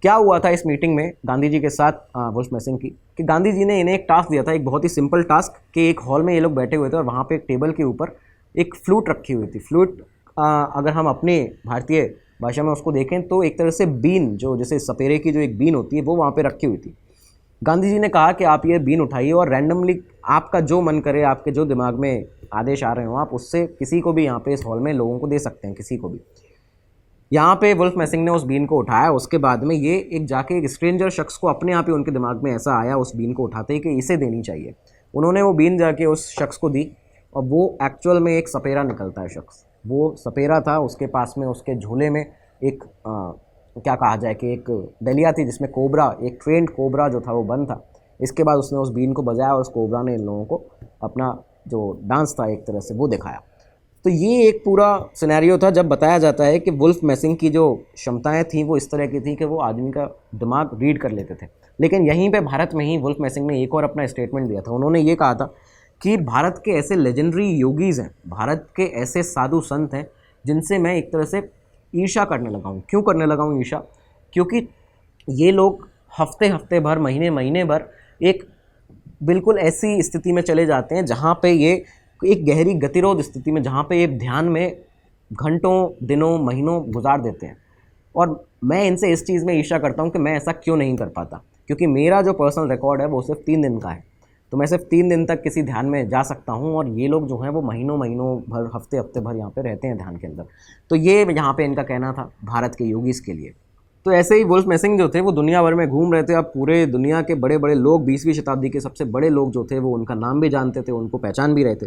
[SPEAKER 2] क्या हुआ था इस मीटिंग में गांधी जी के साथ वुल्फ मैसिंग की, कि गांधी जी ने इन्हें एक टास्क दिया था, एक बहुत ही सिंपल टास्क, कि एक हॉल में ये लोग बैठे हुए थे और वहाँ पे एक टेबल के ऊपर एक फ्लूट रखी हुई थी। फ्लूट अगर हम अपने भारतीय भाषा में उसको देखें तो एक तरह से बीन, जो जैसे सपेरे की जो एक बीन होती है, वो वहाँ पे रखी हुई थी। गांधी जी ने कहा कि आप ये बीन उठाइए और रैंडमली आपका जो मन करे, आपके जो दिमाग में आदेश आ रहे हो, आप उससे किसी को भी यहाँ पे इस हॉल में लोगों को दे सकते हैं, किसी को भी। यहाँ पे वुल्फ मैसिंग ने उस बीन को उठाया। उसके बाद में ये एक जाके एक स्ट्रेंजर शख्स को अपने आप ही उनके दिमाग में ऐसा आया उस बीन को उठाते ही कि इसे देनी चाहिए। उन्होंने वो बीन जाके उस शख्स को दी और वो एक्चुअल में एक सपेरा निकलता है शख्स। वो सपेरा था, उसके पास में उसके झोले में एक क्या कहा जाए कि एक डलिया थी जिसमें कोबरा, एक ट्रेंड कोबरा जो था वो बंद था। इसके बाद उसने उस बीन को बजाया और उस कोबरा ने इन लोगों को अपना जो डांस था एक तरह से वो दिखाया। तो ये एक पूरा सिनेरियो था जब बताया जाता है कि वुल्फ मैसिंग की जो क्षमताएं थी वो इस तरह की थी कि वो आदमी का दिमाग रीड कर लेते थे। लेकिन यहीं पे भारत में ही वुल्फ मैसिंग ने एक और अपना स्टेटमेंट दिया था। उन्होंने ये कहा था कि भारत के ऐसे लेजेंडरी योगीज़ हैं, भारत के ऐसे साधु संत हैं जिनसे मैं एक तरह से ईर्ष्या करने लगा हूँ। क्यों करने लगा हूँ ईर्ष्या? क्योंकि ये लोग हफ्ते हफ्ते भर, महीने महीने भर एक बिल्कुल ऐसी स्थिति में चले जाते हैं जहाँ पे ये एक गहरी गतिरोध स्थिति में, जहाँ पे ये ध्यान में घंटों, दिनों, महीनों गुजार देते हैं। और मैं इनसे इस चीज़ में ईर्ष्या करता हूँ कि मैं ऐसा क्यों नहीं कर पाता, क्योंकि मेरा जो पर्सनल रिकॉर्ड है वो सिर्फ 3 दिन का है। तो मैं सिर्फ 3 दिन तक किसी ध्यान में जा सकता हूँ और ये लोग जो हैं वो महीनों महीनों भर, हफ्ते हफ्ते भर यहाँ पे रहते हैं ध्यान के अंदर। तो ये यहाँ पे इनका कहना था भारत के योगीज़ के लिए। तो ऐसे ही वुल्फ मैसिंग जो थे वो दुनिया भर में घूम रहे थे। अब पूरे दुनिया के बड़े बड़े लोग, 20वीं शताब्दी के सबसे बड़े लोग जो थे वो उनका नाम भी जानते थे, उनको पहचान भी रहे थे।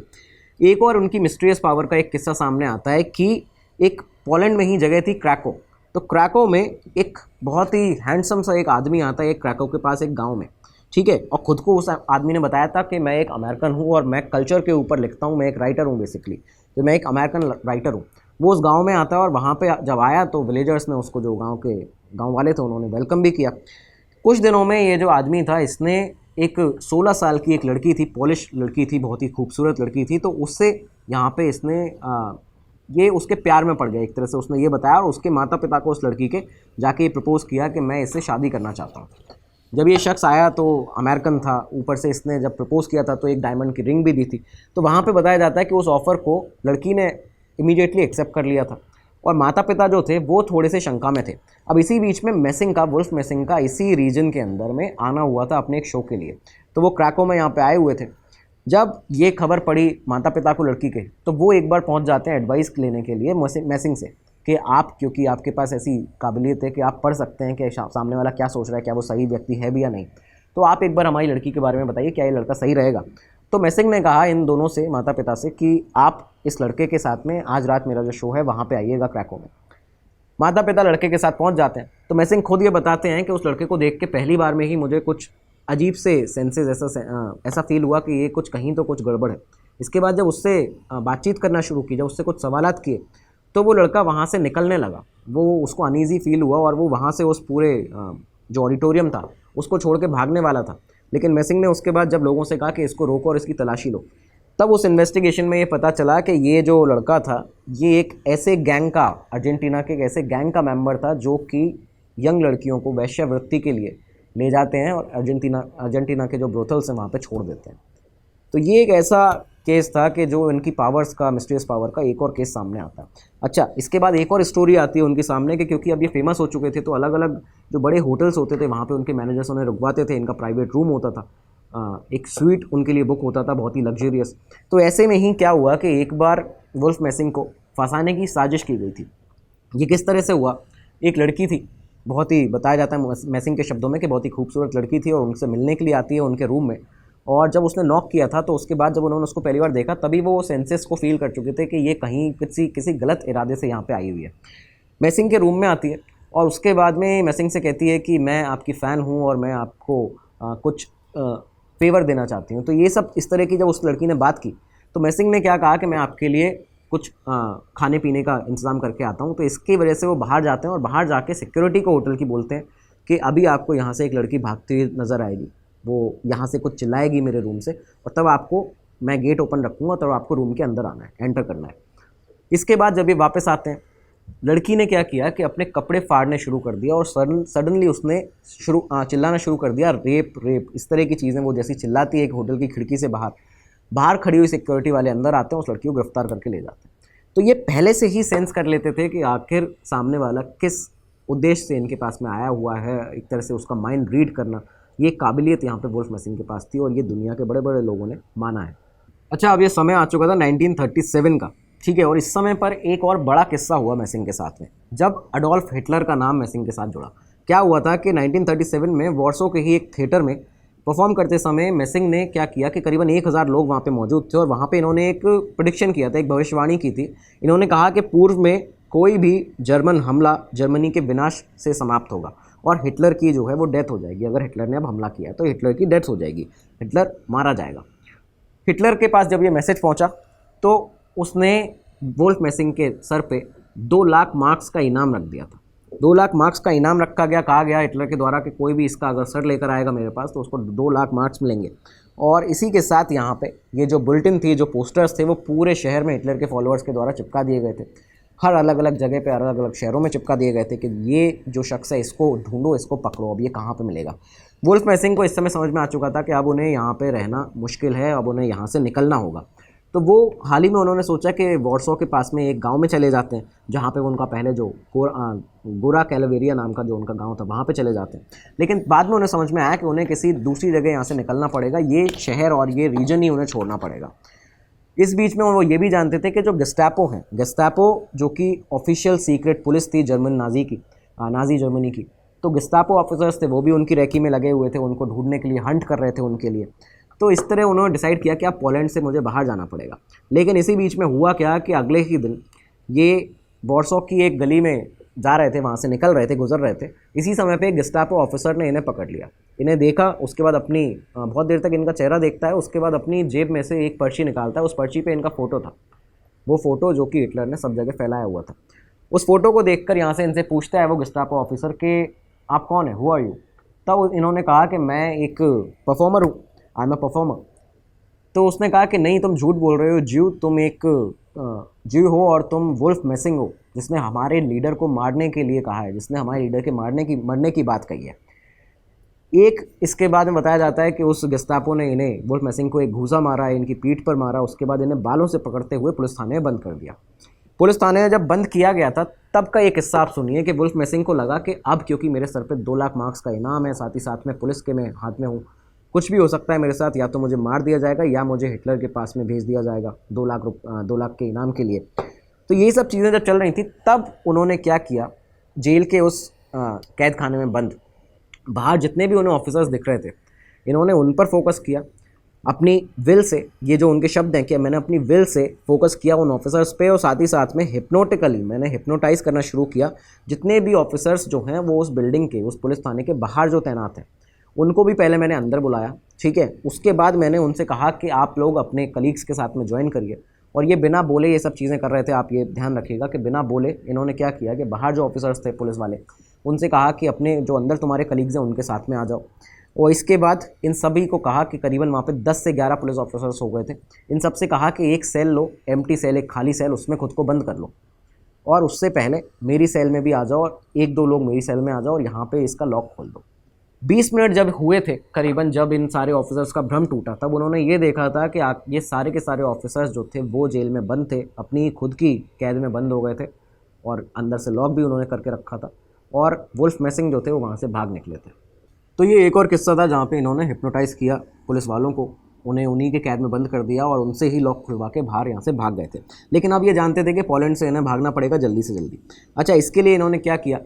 [SPEAKER 2] एक और उनकी मिस्टीरियस पावर का एक किस्सा सामने आता है कि एक पोलैंड में ही जगह थी क्रैको। तो क्रैको में एक बहुत ही हैंडसम सा एक आदमी आता है एक क्रैको के पास एक गांव में, ठीक है। और ख़ुद को उस आदमी ने बताया था कि मैं एक अमेरिकन हूँ और मैं कल्चर के ऊपर लिखता हूँ, मैं एक राइटर हूँ बेसिकली, तो मैं एक अमेरिकन राइटर हूँ। वो उस गांव में आता है और वहाँ पे जब आया तो विलेजर्स ने उसको, जो गांव वाले थे, उन्होंने वेलकम भी किया। कुछ दिनों में ये जो आदमी था, इसने एक 16 साल की एक लड़की थी, पॉलिश लड़की थी, बहुत ही खूबसूरत लड़की थी, तो उससे यहाँ पे इसने ये उसके प्यार में पड़ गया एक तरह से। उसने ये बताया और उसके माता पिता को उस लड़की के जाके ये प्रपोज़ किया कि मैं इससे शादी करना चाहता हूँ। जब ये शख्स आया तो अमेरिकन था, ऊपर से इसने जब प्रपोज़ किया था तो एक डायमंड की रिंग भी दी थी। तो वहाँ पे बताया जाता है कि उस ऑफ़र को लड़की ने इमीडिएटली एक्सेप्ट कर लिया था और माता पिता जो थे वो थोड़े से शंका में थे। अब इसी बीच में मैसिंग का, वुल्फ मैसिंग का इसी रीजन के अंदर में आना हुआ था अपने एक शो के लिए। तो वो क्रैको में यहाँ पे आए हुए थे। जब ये खबर पड़ी माता पिता को लड़की के, तो वो एक बार पहुँच जाते हैं एडवाइस लेने के लिए मैसिंग से कि आप, क्योंकि आपके पास ऐसी काबिलियत है कि आप पढ़ सकते हैं कि सामने वाला क्या सोच रहा है, क्या वो सही व्यक्ति है भी या नहीं, तो आप एक बार हमारी लड़की के बारे में बताइए, क्या ये लड़का सही रहेगा। तो मैसिंग ने कहा इन दोनों से, माता पिता से, कि आप इस लड़के के साथ में आज रात मेरा जो शो है वहाँ पे आइएगा क्रैको में। माता पिता लड़के के साथ पहुँच जाते हैं। तो मैसिंग खुद ये बताते हैं कि उस लड़के को देख के पहली बार में ही मुझे कुछ अजीब से सेंसेस ऐसा फील हुआ कि ये कुछ कहीं तो कुछ गड़बड़ है। इसके बाद जब उससे बातचीत करना शुरू की, जब उससे कुछ सवालात किए, तो वो लड़का वहाँ से निकलने लगा। वो, उसको अनईज़ी फील हुआ और वो वहाँ से उस पूरे जो ऑडिटोरियम था उसको छोड़ के भागने वाला था। लेकिन मैसिंग ने उसके बाद जब लोगों से कहा कि इसको रोको और इसकी तलाशी लो, तब उस इन्वेस्टिगेशन में ये पता चला कि ये जो लड़का था ये एक ऐसे गैंग का, अर्जेंटीना के एक ऐसे गैंग का मेंबर था जो कि यंग लड़कियों को वेश्यावृत्ति के लिए ले जाते हैं और अर्जेंटीना के जो ब्रोथल्स हैं वहाँ पे छोड़ देते हैं। तो ये एक ऐसा केस था कि जो इनकी पावर्स का, मिस्टीरियस पावर का एक और केस सामने आता है। अच्छा, इसके बाद एक और स्टोरी आती है उनके सामने कि क्योंकि अब ये फेमस हो चुके थे तो अलग अलग जो बड़े होटल्स होते थे वहाँ पे उनके मैनेजर्स उन्हें रुकवाते थे। इनका प्राइवेट रूम होता था, एक स्वीट उनके लिए बुक होता था, बहुत ही लग्जरियस। तो ऐसे में ही क्या हुआ कि एक बार वुल्फ मैसिंग को फंसाने की साजिश की गई थी। ये किस तरह से हुआ? एक लड़की थी, बहुत ही, बताया जाता है मैसिंग के शब्दों में कि बहुत ही खूबसूरत लड़की थी और उनसे मिलने के लिए आती है उनके रूम में। और जब उसने नॉक किया था तो उसके बाद जब उन्होंने उसको पहली बार देखा तभी वो सेंसेस को फील कर चुके थे कि ये कहीं किसी गलत इरादे से यहाँ पे आई हुई है। मैसिंग के रूम में आती है और उसके बाद में मैसिंग से कहती है कि मैं आपकी फ़ैन हूँ और मैं आपको कुछ फेवर देना चाहती हूँ। तो ये सब इस तरह की जब उस लड़की ने बात की तो मैसिंग ने क्या कहा कि मैं आपके लिए कुछ खाने पीने का इंतज़ाम करके आता हूँ। तो इसकी वजह से वो बाहर जाते हैं और बाहर जाके सिक्योरिटी को होटल की बोलते हैं कि अभी आपको यहाँ से एक लड़की भागती हुई नज़र आएगी, वो यहाँ से कुछ चिल्लाएगी मेरे रूम से और तब आपको मैं गेट ओपन रखूँगा, तब आपको रूम के अंदर आना है, एंटर करना है। इसके बाद जब ये वापस आते हैं, लड़की ने क्या किया कि अपने कपड़े फाड़ने शुरू कर दिया और सडनली उसने चिल्लाना शुरू कर दिया, रेप रेप, इस तरह की चीज़ें वो जैसी चिल्लाती है एक होटल की खिड़की से बाहर खड़ी हुई सिक्योरिटी वाले अंदर आते हैं, उस लड़की को गिरफ्तार करके ले जाते हैं। तो ये पहले से ही सेंस कर लेते थे कि आखिर सामने वाला किस उद्देश्य से इनके पास में आया हुआ है, एक तरह से उसका माइंड रीड करना, ये काबिलियत यहाँ पे वुल्फ मैसिंग के पास थी और ये दुनिया के बड़े बड़े लोगों ने माना है। अच्छा, अब ये समय आ चुका था 1937 का, ठीक है, और इस समय पर एक और बड़ा किस्सा हुआ मैसिंग के साथ में, जब अडोल्फ हिटलर का नाम मैसिंग के साथ जुड़ा। क्या हुआ था कि 1937 में वॉर्सो के ही एक थिएटर में परफॉर्म करते समय मैसिंग ने क्या किया कि करीबन 1000 लोग वहाँ पे मौजूद थे और वहाँ पे इन्होंने एक प्रेडिक्शन किया था, एक भविष्यवाणी की थी। इन्होंने कहा कि पूर्व में कोई भी जर्मन हमला जर्मनी के विनाश से समाप्त होगा और हिटलर की जो है वो डेथ हो जाएगी। अगर हिटलर ने अब हमला किया तो हिटलर की डेथ हो जाएगी, हिटलर मारा जाएगा। हिटलर के पास जब ये मैसेज पहुंचा तो उसने वोल्फ मैसिंग के सर पे 2 लाख मार्क्स का इनाम रख दिया था। 2 लाख मार्क्स का इनाम रखा गया, कहा गया हिटलर के द्वारा कि कोई भी इसका अगर सर लेकर आएगा मेरे पास तो उसको 2 लाख मार्क्स मिलेंगे। और इसी के साथ यहाँ पे ये जो बुलेटिन थी, जो पोस्टर्स थे, वो पूरे शहर में हिटलर के फॉलोअर्स के द्वारा चिपका दिए गए थे। हर अलग अलग जगह पे अलग अलग शहरों में चिपका दिए गए थे कि ये जो शख्स है इसको ढूंढो, इसको पकड़ो, अब ये कहाँ पे मिलेगा। वुल्फ मैसिंग को इस समय समझ में आ चुका था कि अब उन्हें यहाँ पे रहना मुश्किल है, अब उन्हें यहाँ से निकलना होगा। तो वो हाल ही में उन्होंने सोचा कि वॉर्सो के पास में एक गांव में चले जाते हैं, जहाँ पे उनका पहले जो गोरा कैलवेरिया नाम का जो उनका गांव था वहाँ पे चले जाते हैं। लेकिन बाद में उन्हें समझ में आया कि उन्हें किसी दूसरी जगह यहाँ से निकलना पड़ेगा, ये शहर और ये रीजन ही उन्हें छोड़ना पड़ेगा। इस बीच में वो ये भी जानते थे कि जो गेस्टापो है, गेस्टापो जो कि ऑफिशियल सीक्रेट पुलिस थी जर्मन नाजी जर्मनी की, तो गेस्टापो ऑफिसर्स थे वो भी उनकी रैकी में लगे हुए थे, उनको ढूंढने के लिए हंट कर रहे थे उनके लिए। तो इस तरह उन्होंने डिसाइड किया कि अब पोलैंड से मुझे बाहर जाना पड़ेगा। लेकिन इसी बीच में हुआ क्या कि अगले ही दिन ये वॉर्सो की एक गली में जा रहे थे, वहाँ से निकल रहे थे, गुजर रहे थे। इसी समय पे गेस्टापो ऑफिसर ने इन्हें पकड़ लिया, इन्हें देखा, उसके बाद अपनी बहुत देर तक इनका चेहरा देखता है, उसके बाद अपनी जेब में से एक पर्ची निकालता है। उस पर्ची पे इनका फ़ोटो था, वो फ़ोटो जो कि हिटलर ने सब जगह फैलाया हुआ था। उस फोटो को देखकर यहाँ से इनसे पूछता है वो गेस्टापो ऑफिसर कि आप कौन है, हु आर यू। तब इन्होंने कहा कि मैं एक परफॉर्मर हूँ, आई एम अ परफॉर्मर। तो उसने कहा कि नहीं, तुम झूठ बोल रहे हो ज्यू, तुम एक ज्यू हो और तुम वुल्फ मैसिंग हो, जिसने हमारे लीडर को मारने के लिए कहा है, जिसने हमारे लीडर के मरने की बात कही है। एक इसके बाद में बताया जाता है कि उस गेस्टापो ने इन्हें वुल्फ मैसिंग को एक घूसा मारा, इनकी पीठ पर मारा, उसके बाद इन्हें बालों से पकड़ते हुए पुलिस थाने में बंद कर दिया। पुलिस थाने में जब बंद किया गया था तब का एक किस्सा आप सुनिए कि वुल्फ मैसिंग को लगा कि अब क्योंकि मेरे सर पे 2 लाख मार्क्स का इनाम है, साथ ही साथ में पुलिस के मैं हाथ में हूँ, कुछ भी हो सकता है मेरे साथ, या तो मुझे मार दिया जाएगा या मुझे हिटलर के पास में भेज दिया जाएगा 2 लाख के इनाम के लिए। तो ये सब चीज़ें जब चल रही थी तब उन्होंने क्या किया, जेल के उस कैद खाने में बंद बाहर जितने भी उन्हें ऑफिसर्स दिख रहे थे, इन्होंने उन पर फोकस किया अपनी विल से। ये जो उनके शब्द हैं कि मैंने अपनी विल से फोकस किया उन ऑफिसर्स पे, और साथ ही साथ में हिप्नोटिकली मैंने हिप्नोटाइज करना शुरू किया जितने भी ऑफिसर्स जो हैं वो उस बिल्डिंग के, उस पुलिस थाने के बाहर जो तैनात हैं, उनको भी पहले मैंने अंदर बुलाया, ठीक है। उसके बाद मैंने उनसे कहा कि आप लोग अपने कलीग्स के साथ में ज्वाइन करिए, और ये बिना बोले ये सब चीज़ें कर रहे थे। आप ये ध्यान रखिएगा कि बिना बोले इन्होंने क्या किया कि बाहर जो ऑफिसर्स थे पुलिस वाले, उनसे कहा कि अपने जो अंदर तुम्हारे कलीग्स हैं उनके साथ में आ जाओ। और इसके बाद इन सभी को कहा कि करीबन वहाँ पे 10 से 11 पुलिस ऑफिसर्स हो गए थे। इन सब से कहा कि एक सेल लो, एम्प्टी सेल, एक खाली सेल, उसमें खुद को बंद कर लो, और उससे पहले मेरी सेल में भी आ जाओ और 1-2 लोग मेरी सेल में आ जाओ और यहाँ पे इसका लॉक खोल दो। 20 मिनट जब हुए थे करीबन, जब इन सारे ऑफिसर्स का भ्रम टूटा, तब उन्होंने ये देखा था कि ये सारे के सारे ऑफिसर्स जो थे वो जेल में बंद थे, अपनी खुद की कैद में बंद हो गए थे, और अंदर से लॉक भी उन्होंने करके रखा था, और वुल्फ मैसिंग जो थे वो वहाँ से भाग निकले थे। तो ये एक और किस्सा था जहाँ पे इन्होंने हिप्नोटाइज़ किया पुलिस वालों को, उन्हें उन्हीं के कैद में बंद कर दिया और उनसे ही लॉक खुलवा के बाहर यहाँ से भाग गए थे। लेकिन अब ये जानते थे कि पोलैंड से इन्हें भागना पड़ेगा जल्दी से जल्दी। अच्छा, इसके लिए इन्होंने क्या किया,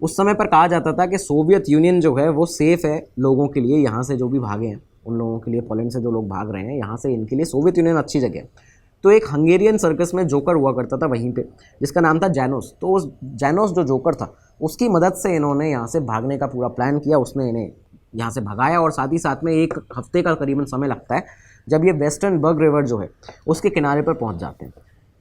[SPEAKER 2] उस समय पर कहा जाता था कि सोवियत यूनियन जो है वो सेफ़ है लोगों के लिए, यहाँ से जो भी भागे हैं उन लोगों के लिए, पोलैंड से जो लोग भाग रहे हैं यहाँ से, इनके लिए सोवियत यूनियन अच्छी जगह है। तो एक हंगेरियन सर्कस में जोकर हुआ करता था वहीं पे, जिसका नाम था जैनोस। तो उस जैनोस जो जोकर था उसकी मदद से इन्होंने यहाँ से भागने का पूरा प्लान किया, उसने इन्हें यहाँ से भगाया, और साथ ही साथ में 1 हफ्ते का करीबन समय लगता है जब ये वेस्टर्न बर्ग रिवर जो है उसके किनारे पर पहुँच जाते हैं।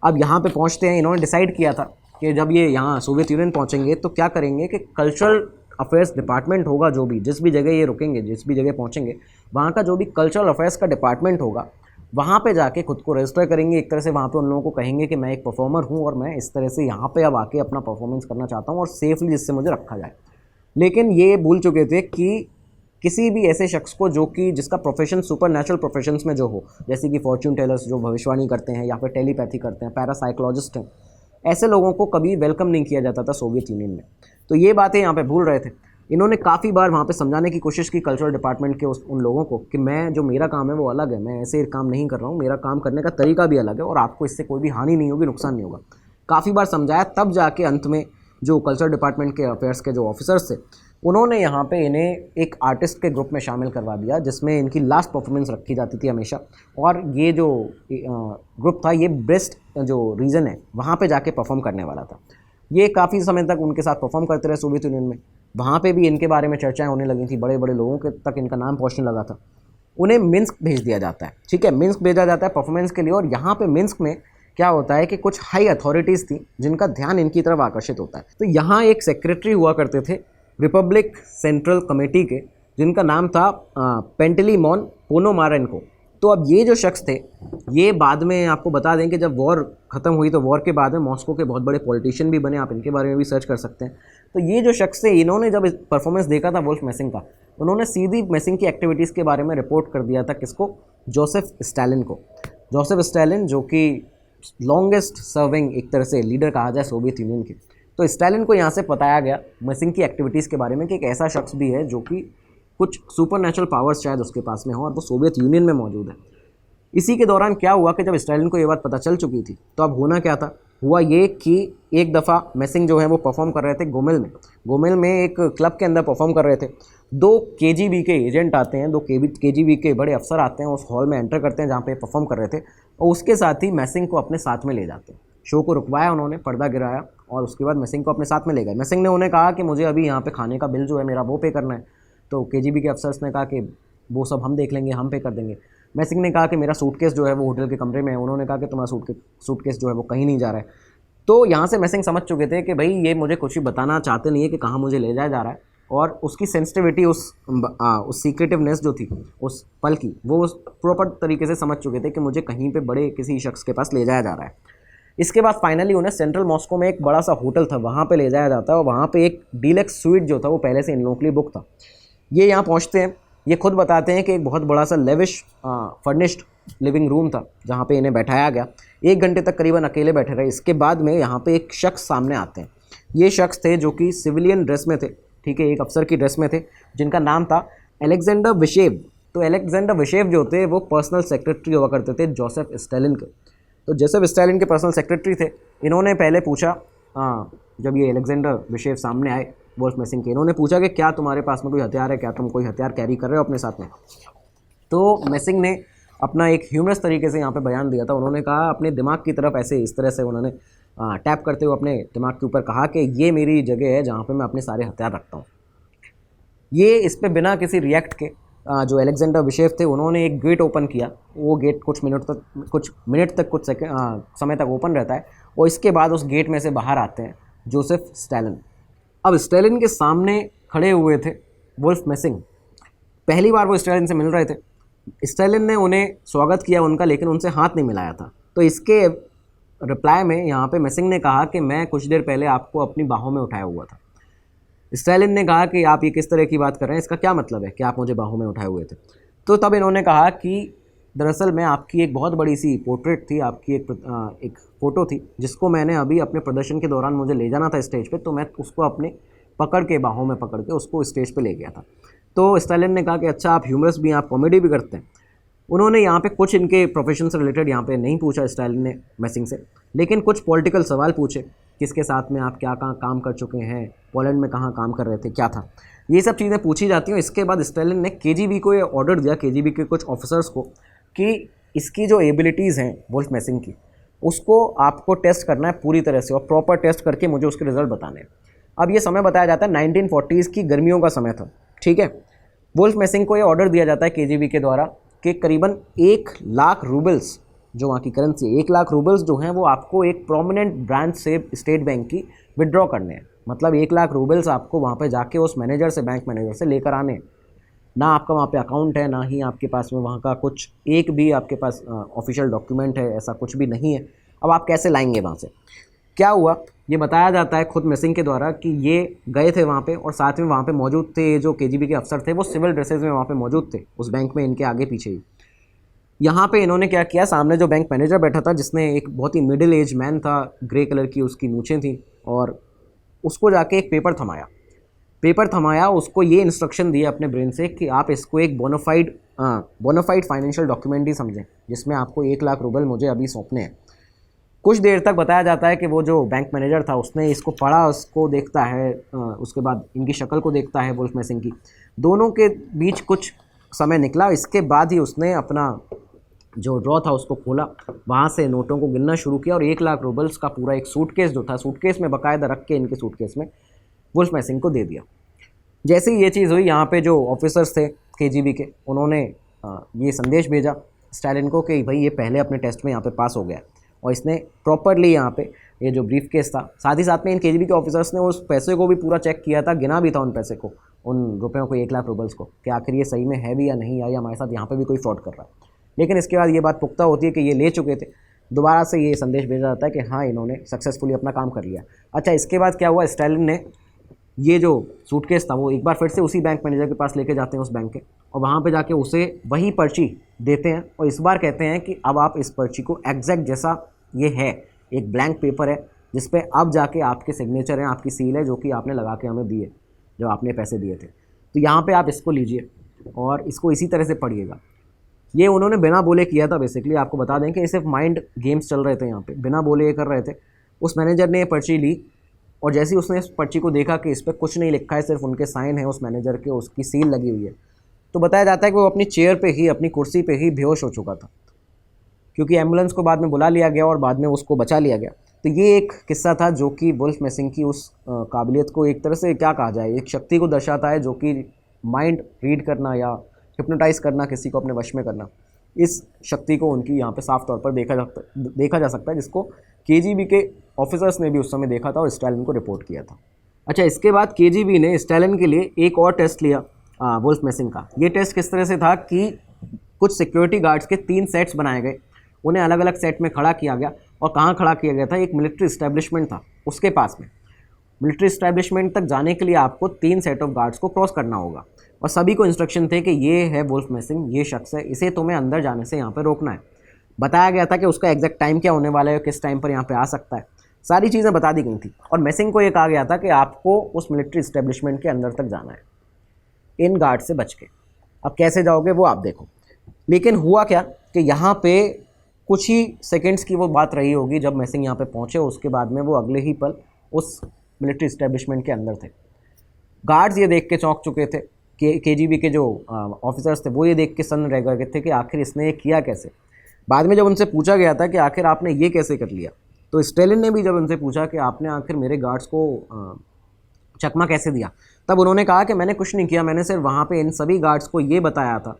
[SPEAKER 2] अब यहाँ पे पहुँचते हैं, इन्होंने डिसाइड किया था कि जब ये यहाँ सोवियत यूनियन पहुँचेंगे तो क्या करेंगे कि कल्चरल अफेयर्स डिपार्टमेंट होगा, जो भी जिस भी जगह ये रुकेंगे, जिस भी जगह पहुँचेंगे, वहाँ का जो भी कल्चरल अफेयर्स का डिपार्टमेंट होगा, वहाँ पे जाके खुद को रजिस्टर करेंगे। एक तरह से वहाँ पे उन लोगों को कहेंगे कि मैं एक परफॉर्मर हूँ और मैं इस तरह से यहाँ पे अब आके अपना परफॉर्मेंस करना चाहता हूँ और सेफली जिससे मुझे रखा जाए। लेकिन ये भूल चुके थे कि किसी भी ऐसे शख्स को जो कि जिसका प्रोफेशन सुपर नेचुरल प्रोफेशंस में जो हो, जैसे कि फॉर्च्यून टेलर्स जो भविष्यवाणी करते हैं, या फिर टेलीपैथी करते हैं, पैरासाइकोलॉजिस्ट हैं, ऐसे लोगों को कभी वेलकम नहीं किया जाता था सोवियत यूनियन में। तो ये बातें यहाँ पे भूल रहे थे। इन्होंने काफ़ी बार वहाँ पे समझाने की कोशिश की कल्चरल डिपार्टमेंट के उन लोगों को कि मैं जो मेरा काम है वो अलग है, मैं ऐसे काम नहीं कर रहा हूँ, मेरा काम करने का तरीका भी अलग है और आपको इससे कोई भी हानि नहीं होगी, नुकसान नहीं होगा। काफ़ी बार समझाया, तब जाके अंत में जो कल्चरल डिपार्टमेंट के अफेयर्स के जो ऑफिसर्स थे उन्होंने यहाँ पे इन्हें एक आर्टिस्ट के ग्रुप में शामिल करवा दिया, जिसमें इनकी लास्ट परफॉर्मेंस रखी जाती थी हमेशा। और ये जो ग्रुप था ये ब्रेस्ट जो रीजन है वहाँ पे जाके परफॉर्म करने वाला था। ये काफ़ी समय तक उनके साथ परफॉर्म करते रहे सोवियत यूनियन में। वहाँ पे भी इनके बारे में चर्चाएं होने लगी थी, बड़े बड़े लोगों के तक इनका नाम पहुँचने लगा था। उन्हें मिन्स्क भेज दिया जाता है, ठीक है, मिन्स्क भेजा जाता है परफॉर्मेंस के लिए। और यहाँ पे मिन्स्क में क्या होता है कि कुछ हाई अथॉरिटीज़ थी जिनका ध्यान इनकी तरफ आकर्षित होता है। तो यहाँ एक सेक्रेटरी हुआ करते थे रिपब्लिक सेंट्रल कमेटी के, जिनका नाम था पेंटेलिमॉन पोनोमारेंको। तो अब ये जो शख्स थे, ये बाद में आपको बता दें कि जब वॉर ख़त्म हुई तो वॉर के बाद में मॉस्को के बहुत बड़े पॉलिटिशियन भी बने, आप इनके बारे में भी सर्च कर सकते हैं। तो ये जो शख्स थे, इन्होंने जब परफॉर्मेंस देखा था वुल्फ मेसिंग का, उन्होंने सीधी मेसिंग की एक्टिविटीज़ के बारे में रिपोर्ट कर दिया था। किसको? जोसेफ स्टालिन को। जोसेफ स्टालिन जो कि लॉन्गेस्ट सर्विंग एक तरह से लीडर कहा जाए सोवियत यूनियन के। तो स्टालिन को यहाँ से बताया गया मेसिंग की एक्टिविटीज़ के बारे में कि एक ऐसा शख्स भी है जो कि कुछ सुपरनेचुरल पावर्स शायद उसके पास में हो और वो सोवियत यूनियन में मौजूद है। इसी के दौरान क्या हुआ कि जब स्टालिन को ये बात पता चल चुकी थी, तो अब होना क्या था, हुआ ये कि एक दफ़ा मेसिंग जो है वो परफॉर्म कर रहे थे गोमेल में। गोमेल में एक क्लब के अंदर परफॉर्म कर रहे थे। 2 केजीबी के एजेंट आते हैं, 2 केजीबी के बड़े अफसर आते हैं, उस हॉल में एंटर करते हैं जहाँ पे परफॉर्म कर रहे थे, और उसके साथ ही मेसिंग को अपने साथ में ले जाते हैं। शो को रुकवाया उन्होंने, पर्दा गिराया और उसके बाद मेसिंग को अपने साथ में ले गए। मेसिंग ने उन्हें कहा कि मुझे अभी यहाँ पे खाने का बिल जो है मेरा वो पे करना है। तो केजीबी के अफसर्स ने कहा कि वो सब हम देख लेंगे, हम पे कर देंगे। मेसिंग ने कहा कि मेरा सूटकेस जो है वो होटल के कमरे में है। उन्होंने कहा कि तुम्हारा सूटकेस जो है वो कहीं नहीं जा रहा है। तो यहाँ से मेसिंग समझ चुके थे कि भाई ये मुझे कुछ भी बताना चाहते नहीं है कि कहाँ मुझे ले जाया जा रहा है। और उसकी सेंसिटिविटी, उस सीक्रेटिवनेस जो थी उस पल की, वो प्रॉपर तरीके से समझ चुके थे कि मुझे कहीं पे बड़े किसी शख्स के पास ले जाया जा रहा है। इसके बाद फाइनली उन्हें सेंट्रल मॉस्को में एक बड़ा सा होटल था, वहाँ पे ले जाया जाता है। और वहाँ पे एक डीलक्स स्वीट जो था वो पहले से इन लोगों के लिए बुक था। ये यहाँ पहुँचते हैं, ये खुद बताते हैं कि एक बहुत बड़ा सा लेविश फर्निश्ड लिविंग रूम था जहाँ पे इन्हें बैठाया गया। 1 घंटे तक करीबन अकेले बैठे रहे। इसके बाद में यहाँ पे एक शख्स सामने आते हैं। ये शख्स थे जो कि सिविलियन ड्रेस में थे, ठीक है, एक अफसर की ड्रेस में थे, जिनका नाम था अलेक्जेंडर विशेव। तो अलेक्जेंडर विशेव जो थे वो पर्सनल सेक्रेटरी हुआ करते थे जोसेफ स्टालिन के। तो जोसेफ स्टालिन के पर्सनल सेक्रेटरी थे। इन्होंने पहले पूछा, जब ये अलेक्जेंडर विशेव सामने आए वुल्फ मेसिंग के, इन्होंने पूछा कि क्या तुम्हारे पास में कोई हथियार है, क्या तुम कोई हथियार कैरी कर रहे हो अपने साथ में। तो मेसिंग ने अपना एक ह्यूमरस तरीके से यहाँ पे बयान दिया था। उन्होंने कहा अपने दिमाग की तरफ ऐसे इस तरह से उन्होंने टैप करते हुए अपने दिमाग के ऊपर कहा कि ये मेरी जगह है जहाँ पे मैं अपने सारे हथियार रखता हूँ। ये इस पे बिना किसी रिएक्ट के जो अलेक्जेंडर विशेव थे उन्होंने एक गेट ओपन किया। वो गेट कुछ मिनट तक कुछ समय तक ओपन रहता है और इसके बाद उस गेट में से बाहर आते हैं जोसेफ स्टालिन। अब स्टालिन के सामने खड़े हुए थे वुल्फ मेसिंग। पहली बार वो स्टालिन से मिल रहे थे। स्टालिन ने उन्हें स्वागत किया उनका, लेकिन उनसे हाथ नहीं मिलाया था। तो इसके रिप्लाई में यहाँ पे मेसिंग ने कहा कि मैं कुछ देर पहले आपको अपनी बाहों में उठाया हुआ था। स्टालिन ने कहा कि आप ये किस तरह की बात कर रहे हैं, इसका क्या मतलब है कि आप मुझे बाहों में उठाए हुए थे। तो तब इन्होंने कहा कि दरअसल मैं आपकी एक बहुत बड़ी सी पोर्ट्रेट थी, आपकी एक फ़ोटो थी जिसको मैंने अभी अपने प्रदर्शन के दौरान मुझे ले जाना था स्टेज पे, तो मैं उसको अपने बाहों में पकड़ के उसको स्टेज पे ले गया था। तो स्टालिन ने कहा कि अच्छा आप ह्यूमरस भी हैं, आप कॉमेडी भी करते हैं। उन्होंने यहाँ पे कुछ इनके प्रोफेशन से रिलेटेड यहाँ पे नहीं पूछा स्टालिन ने मेसिंग से, लेकिन कुछ पॉलिटिकल सवाल पूछे, किसके साथ में आप क्या कहाँ काम कर चुके हैं, पोलैंड में कहाँ काम कर रहे थे, क्या था, ये सब चीज़ें पूछी जाती हैं। इसके बाद स्टालिन ने केजीबी को ये ऑर्डर दिया, केजीबी के कुछ ऑफिसर्स को, कि इसकी जो एबिलिटीज़ हैं वुल्फ मेसिंग की, उसको आपको टेस्ट करना है पूरी तरह से और प्रॉपर टेस्ट करके मुझे उसके रिजल्ट बताने हैं। अब ये समय बताया जाता है 1940s की गर्मियों का समय था, ठीक है। वुल्फ मेसिंग को ये ऑर्डर दिया जाता है केजीबी के द्वारा कि करीबन 1 लाख रूबल्स, जो वहाँ की करेंसी है, 1 लाख रूबल्स जो हैं वो आपको एक प्रोमिनेंट ब्रांच से स्टेट बैंक की विड्रॉ करने हैं। मतलब 1 लाख रूबल्स आपको वहाँ पे जाके उस मैनेजर से, बैंक मैनेजर से लेकर आने हैं। ना आपका वहाँ पे अकाउंट है, ना ही आपके पास में वहाँ का कुछ एक भी आपके पास ऑफिशियल डॉक्यूमेंट है, ऐसा कुछ भी नहीं है। अब आप कैसे लाएंगे वहाँ से? क्या हुआ ये बताया जाता है खुद मेसिंग के द्वारा कि ये गए थे वहाँ पे और साथ में वहाँ पे मौजूद थे जो केजीबी के अफसर थे, वो सिविल ड्रेसेस में वहाँ पे मौजूद थे उस बैंक में, इनके आगे पीछे ही। यहाँ पे इन्होंने क्या किया, सामने जो बैंक मैनेजर बैठा था जिसने एक बहुत ही मिडिल एज मैन था, ग्रे कलर की उसकी मूछें थी, और उसको जाके एक पेपर थमाया, उसको ये इंस्ट्रक्शन दिया अपने ब्रेन से कि आप इसको एक बोनाफाइड फाइनेंशियल डॉक्यूमेंट ही समझें, जिसमें आपको 1 लाख रूबल मुझे अभी सौंपने हैं। कुछ देर तक बताया जाता है कि वो जो बैंक मैनेजर था उसने इसको पढ़ा, उसको देखता है, उसके बाद इनकी शक्ल को देखता है वुल्फ मैसिंग की। दोनों के बीच कुछ समय निकला, इसके बाद ही उसने अपना जो ड्रॉ था उसको खोला, वहाँ से नोटों को गिनना शुरू किया और 1 लाख रूबल्स का पूरा एक सूटकेस जो था, सूटकेस में बाकायदा रख के इनके सूटकेस में वुल्फ मैसिंग को दे दिया। जैसे ही ये चीज़ हुई, यहाँ पे जो ऑफिसर्स थे केजीबी के, उन्होंने ये संदेश भेजा स्टालिन को कि भाई ये पहले अपने टेस्ट में यहाँ पे पास हो गया और इसने प्रॉपरली यहाँ पे ये जो ब्रीफ केस था, साथ ही साथ में इन केजीबी के ऑफिसर्स ने उस पैसे को भी पूरा चेक किया था, गिना भी था उन पैसे को, उन रुपयों को, 1 लाख रूबल्स को, कि आखिर ये सही में है भी या नहीं, या हमारे साथ यहाँ पे भी कोई फ्रॉड कर रहा है। लेकिन इसके बाद ये बात पुख्ता होती है कि ये ले चुके थे। दोबारा से ये संदेश भेजा जाता है कि हाँ, इन्होंने सक्सेसफुली अपना काम कर लिया। अच्छा, इसके बाद क्या हुआ, स्टालिन ने ये जो सूटकेस था वो एक बार फिर से उसी बैंक मैनेजर के पास लेके जाते हैं उस बैंक के, और वहाँ पे जाके उसे वही पर्ची देते हैं और इस बार कहते हैं कि अब आप इस पर्ची को एग्जैक्ट जैसा ये है, एक ब्लैंक पेपर है जिस पे अब जाके आपके सिग्नेचर हैं, आपकी सील है जो कि आपने लगा के हमें दिए, जो आपने पैसे दिए थे, तो यहाँ पे आप इसको लीजिए और इसको इसी तरह से पढ़िएगा। ये उन्होंने बिना बोले किया था। बेसिकली आपको बता दें कि ये सिर्फ माइंड गेम्स चल रहे थे यहाँ पे, बिना बोले ये कर रहे थे। उस मैनेजर ने ये पर्ची ली और जैसे ही उसने इस पर्ची को देखा कि इस पर कुछ नहीं लिखा है, सिर्फ उनके साइन है उस मैनेजर के, उसकी सील लगी हुई है, तो बताया जाता है कि वो अपनी चेयर पे ही, अपनी कुर्सी पे ही बेहोश हो चुका था, क्योंकि एम्बुलेंस को बाद में बुला लिया गया और बाद में उसको बचा लिया गया। तो ये एक किस्सा था जो कि वुल्फ मैसिंग की उस काबिलियत को, एक तरह से क्या कहा जाए, एक शक्ति को दर्शाता है, जो कि माइंड रीड करना या हिप्नोटाइज करना, किसी को अपने वश में करना, इस शक्ति को उनकी यहाँ पे साफ तौर पर देखा जा सकता है, जिसको केजीबी के ऑफिसर्स ने भी उस समय देखा था और स्टालिन को रिपोर्ट किया था। अच्छा, इसके बाद केजीबी ने स्टालिन के लिए एक और टेस्ट लिया वुल्फ मैसिंग का। ये टेस्ट किस तरह से था कि कुछ सिक्योरिटी गार्ड्स के 3 सेट्स बनाए गए, उन्हें अलग अलग सेट में खड़ा किया गया और कहाँ खड़ा किया गया था, एक मिलिट्री इस्टेब्लिशमेंट था उसके पास में। मिलिट्री इस्टेब्लिशमेंट तक जाने के लिए आपको 3 सेट ऑफ गार्ड्स को क्रॉस करना होगा और सभी को इंस्ट्रक्शन थे कि ये है वुल्फ मैसिंग, ये शख्स है, इसे तुम्हें अंदर जाने से यहाँ पर रोकना है। बताया गया था कि उसका एग्जैक्ट टाइम क्या होने वाला है, किस टाइम पर यहाँ पे आ सकता है, सारी चीज़ें बता दी गई थी। और मैसिंग को ये कहा गया था कि आपको उस मिलिट्री इस्टेब्लिशमेंट के अंदर तक जाना है इन गार्ड से बच के। अब कैसे जाओगे वो आप देखो। लेकिन हुआ क्या कि यहाँ पे कुछ ही सेकेंड्स की वो बात रही होगी जब मैसिंग यहाँ पे पहुँचे, उसके बाद में वो अगले ही पल उस मिलिट्री इस्टेब्लिशमेंट के अंदर थे। गार्ड्स ये देख के चौंक चुके थे, केजीबी के जो ऑफिसर्स थे वो ये देख के सन्न रह गए थे कि आखिर इसने ये किया कैसे। बाद में जब उनसे पूछा गया था कि आखिर आपने ये कैसे कर लिया, तो स्टालिन ने भी जब उनसे पूछा कि आपने आखिर मेरे गार्ड्स को चकमा कैसे दिया, तब उन्होंने कहा कि मैंने कुछ नहीं किया, मैंने सिर्फ वहाँ पे इन सभी गार्ड्स को ये बताया था,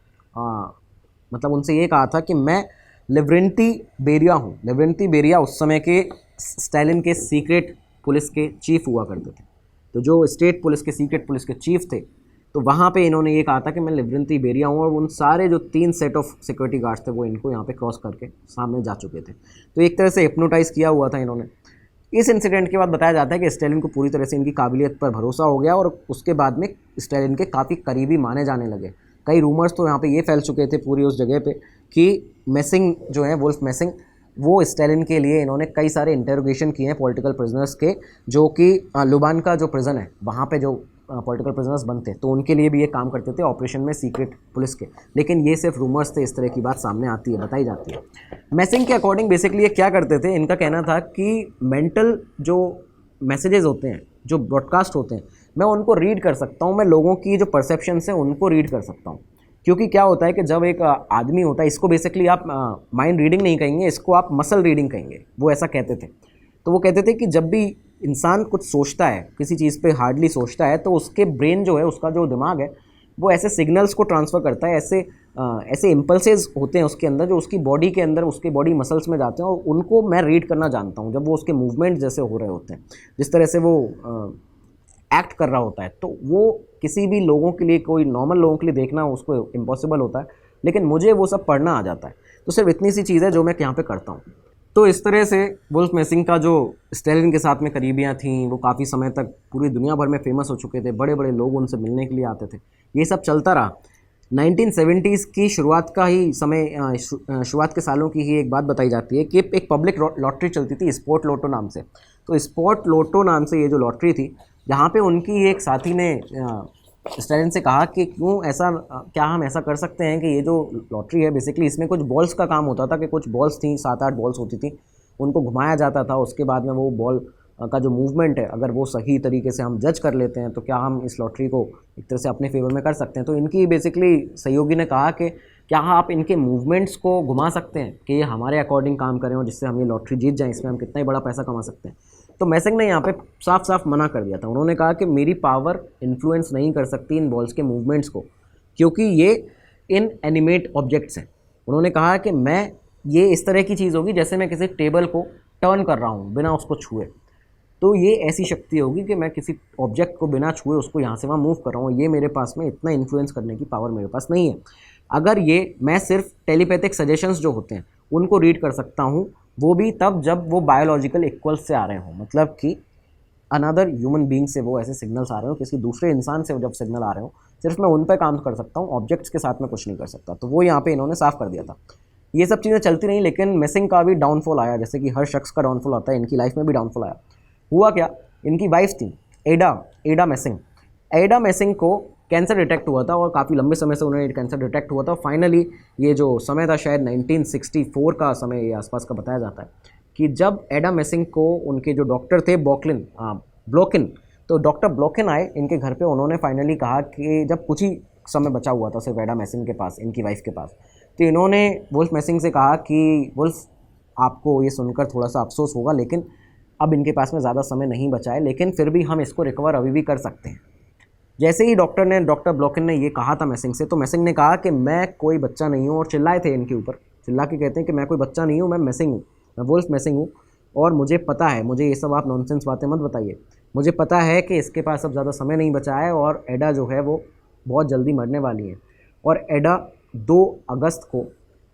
[SPEAKER 2] मतलब उनसे ये कहा था कि मैं लेवरेंटी बेरिया हूँ। लेवरेंटी बेरिया उस समय के स्टालिन के सीक्रेट पुलिस के चीफ हुआ करते थे, तो जो स्टेट पुलिस के सीक्रेट पुलिस के चीफ थे, तो वहाँ पे इन्होंने ये कहा था कि मैं लेवरेंटी बेरिया हूँ, और उन सारे जो 3 सेट ऑफ सिक्योरिटी गार्ड्स थे वो इनको यहाँ पे क्रॉस करके सामने जा चुके थे। तो एक तरह से हिप्नोटाइज़ किया हुआ था इन्होंने। इस इंसिडेंट के बाद बताया जाता है कि स्टालिन को पूरी तरह से इनकी काबिलियत पर भरोसा हो गया और उसके बाद में स्टालिन के काफ़ी करीबी माने जाने लगे। कई रूमर्स तो यहाँ पे ये फैल चुके थे पूरी उस जगह पे कि मैसिंग जो है, वुल्फ मैसिंग, वो स्टालिन के लिए इन्होंने कई सारे इंटेरोगेशन किए हैं पॉलिटिकल प्रिजनर्स के, जो कि लुबान का जो प्रिजन है वहाँ पे जो पॉलिटिकल प्रिजनर्स बनते, तो उनके लिए भी ये काम करते थे ऑपरेशन में सीक्रेट पुलिस के। लेकिन ये सिर्फ रूमर्स थे, इस तरह की बात सामने आती है, बताई जाती है। मैसिंग के अकॉर्डिंग बेसिकली ये क्या करते थे, इनका कहना था कि मेंटल जो मैसेजेस होते हैं, जो ब्रॉडकास्ट होते हैं, मैं उनको रीड कर सकता हूँ, मैं लोगों की जो परसेप्शंस हैं उनको रीड कर सकता हूँ। क्योंकि क्या होता है कि जब एक आदमी होता है, इसको बेसिकली आप माइंड रीडिंग नहीं कहेंगे, इसको आप मसल रीडिंग कहेंगे, वो ऐसा कहते थे। तो वो कहते थे कि जब भी इंसान कुछ सोचता है, किसी चीज़ पे हार्डली सोचता है, तो उसके ब्रेन जो है, उसका जो दिमाग है, वो ऐसे सिग्नल्स को ट्रांसफ़र करता है, ऐसे इम्पल्सेस होते हैं उसके अंदर, जो उसकी बॉडी के अंदर, उसके बॉडी मसल्स में जाते हैं, और उनको मैं रीड करना जानता हूँ। जब वो उसके मूवमेंट जैसे हो रहे होते हैं, जिस तरह से वो एक्ट कर रहा होता है, तो वो किसी भी लोगों के लिए, कोई नॉर्मल लोगों के लिए देखना उसको इम्पॉसिबल होता है, लेकिन मुझे वो सब पढ़ना आ जाता है। तो सिर्फ इतनी सी चीज़ है जो मैं यहाँ पे करता हूँ। तो इस तरह से वुल्फ मैसिंग का जो स्टालिन के साथ में करीबियाँ थीं, वो काफ़ी समय तक पूरी दुनिया भर में फेमस हो चुके थे, बड़े बड़े लोग उनसे मिलने के लिए आते थे। ये सब चलता रहा। 1970s की शुरुआत का ही समय, शुरुआत के सालों की ही एक बात बताई जाती है कि एक पब्लिक लॉटरी चलती थी स्पॉट लोटो नाम से। तो स्पॉट लोटो नाम से ये जो लॉटरी थी, जहाँ पे उनकी एक साथी ने स्टालिन से कहा कि क्या हम ऐसा कर सकते हैं कि ये जो लॉटरी है बेसिकली, इसमें कुछ बॉल्स का काम होता था, कि कुछ बॉल्स थी, 7-8 बॉल्स होती थी, उनको घुमाया जाता था, उसके बाद में वो बॉल का जो मूवमेंट है अगर वो सही तरीके से हम जज कर लेते हैं तो क्या हम इस लॉटरी को एक तरह से अपने फेवर में कर सकते हैं। तो इनकी बेसिकली सहयोगी ने कहा कि क्या आप इनके मूवमेंट्स को घुमा सकते हैं कि ये हमारे अकॉर्डिंग काम करें और जिससे हम ये लॉटरी जीत जाएं, इसमें हम कितना ही बड़ा पैसा कमा सकते हैं। तो मैसिंग ने यहाँ पे साफ साफ मना कर दिया था। उन्होंने कहा कि मेरी पावर इन्फ्लुएंस नहीं कर सकती इन बॉल्स के मूवमेंट्स को, क्योंकि ये इन एनिमेट ऑब्जेक्ट्स हैं। उन्होंने कहा कि मैं ये इस तरह की चीज़ होगी जैसे मैं किसी टेबल को टर्न कर रहा हूँ बिना उसको छुए, तो ये ऐसी शक्ति होगी कि मैं किसी ऑब्जेक्ट को बिना छुए उसको यहाँ से वहाँ मूव कर रहा हूँ। ये मेरे पास में इतना इन्फ्लुएंस करने की पावर मेरे पास नहीं है। अगर ये मैं सिर्फ टेलीपैथिक सजेशंस जो होते हैं उनको रीड कर सकता हूँ, वो भी तब जब वो बायोलॉजिकल इक्वल्स से आ रहे हों, मतलब कि अनदर ह्यूमन बीइंग से वो ऐसे सिग्नल्स आ रहे हो, किसी दूसरे इंसान से जब सिग्नल आ रहे हो, सिर्फ मैं उन पर काम कर सकता हूँ, ऑब्जेक्ट्स के साथ में कुछ नहीं कर सकता। तो वो यहाँ पे इन्होंने साफ कर दिया था। ये सब चीज़ें चलती रहीं, लेकिन मेसिंग का भी डाउनफॉल आया, जैसे कि हर शख्स का डाउनफॉल आता है, इनकी लाइफ में भी डाउनफॉल आया। हुआ क्या, इनकी वाइफ थी एडा मेसिंग। एडा मेसिंग को कैंसर डिटेक्ट हुआ था और काफ़ी लंबे समय से उन्हें कैंसर डिटेक्ट हुआ था। फाइनली ये जो समय था शायद 1964 का समय ये आसपास का बताया जाता है कि जब एडा मेसिंग को उनके जो डॉक्टर थे ब्लोकिन, तो डॉक्टर ब्लोकिन आए इनके घर पे। उन्होंने फाइनली कहा कि जब कुछ ही समय बचा हुआ था सिर्फ एडा मेसिंग के पास, इनकी वाइफ के पास, तो इन्होंने वुल्फ मेसिंग से कहा कि वुल्फ, आपको ये सुनकर थोड़ा सा अफसोस होगा लेकिन अब इनके पास में ज़्यादा समय नहीं बचा है, लेकिन फिर भी हम इसको रिकवर अभी भी कर सकते हैं। जैसे ही डॉक्टर ब्लोकिन ने ये कहा था मेसिंग से, तो मेसिंग ने कहा कि मैं कोई बच्चा नहीं हूँ, और चिल्लाए थे इनके ऊपर, चिल्ला के कहते हैं कि मैं कोई बच्चा नहीं हूँ, मैं मेसिंग हूँ, मैं वुल्फ मेसिंग हूँ, और मुझे पता है, मुझे ये सब आप नॉनसेंस बातें मत बताइए, मुझे पता है कि इसके पास अब ज़्यादा समय नहीं बचा है और एडा जो है वो बहुत जल्दी मरने वाली है। और एडा 2 अगस्त को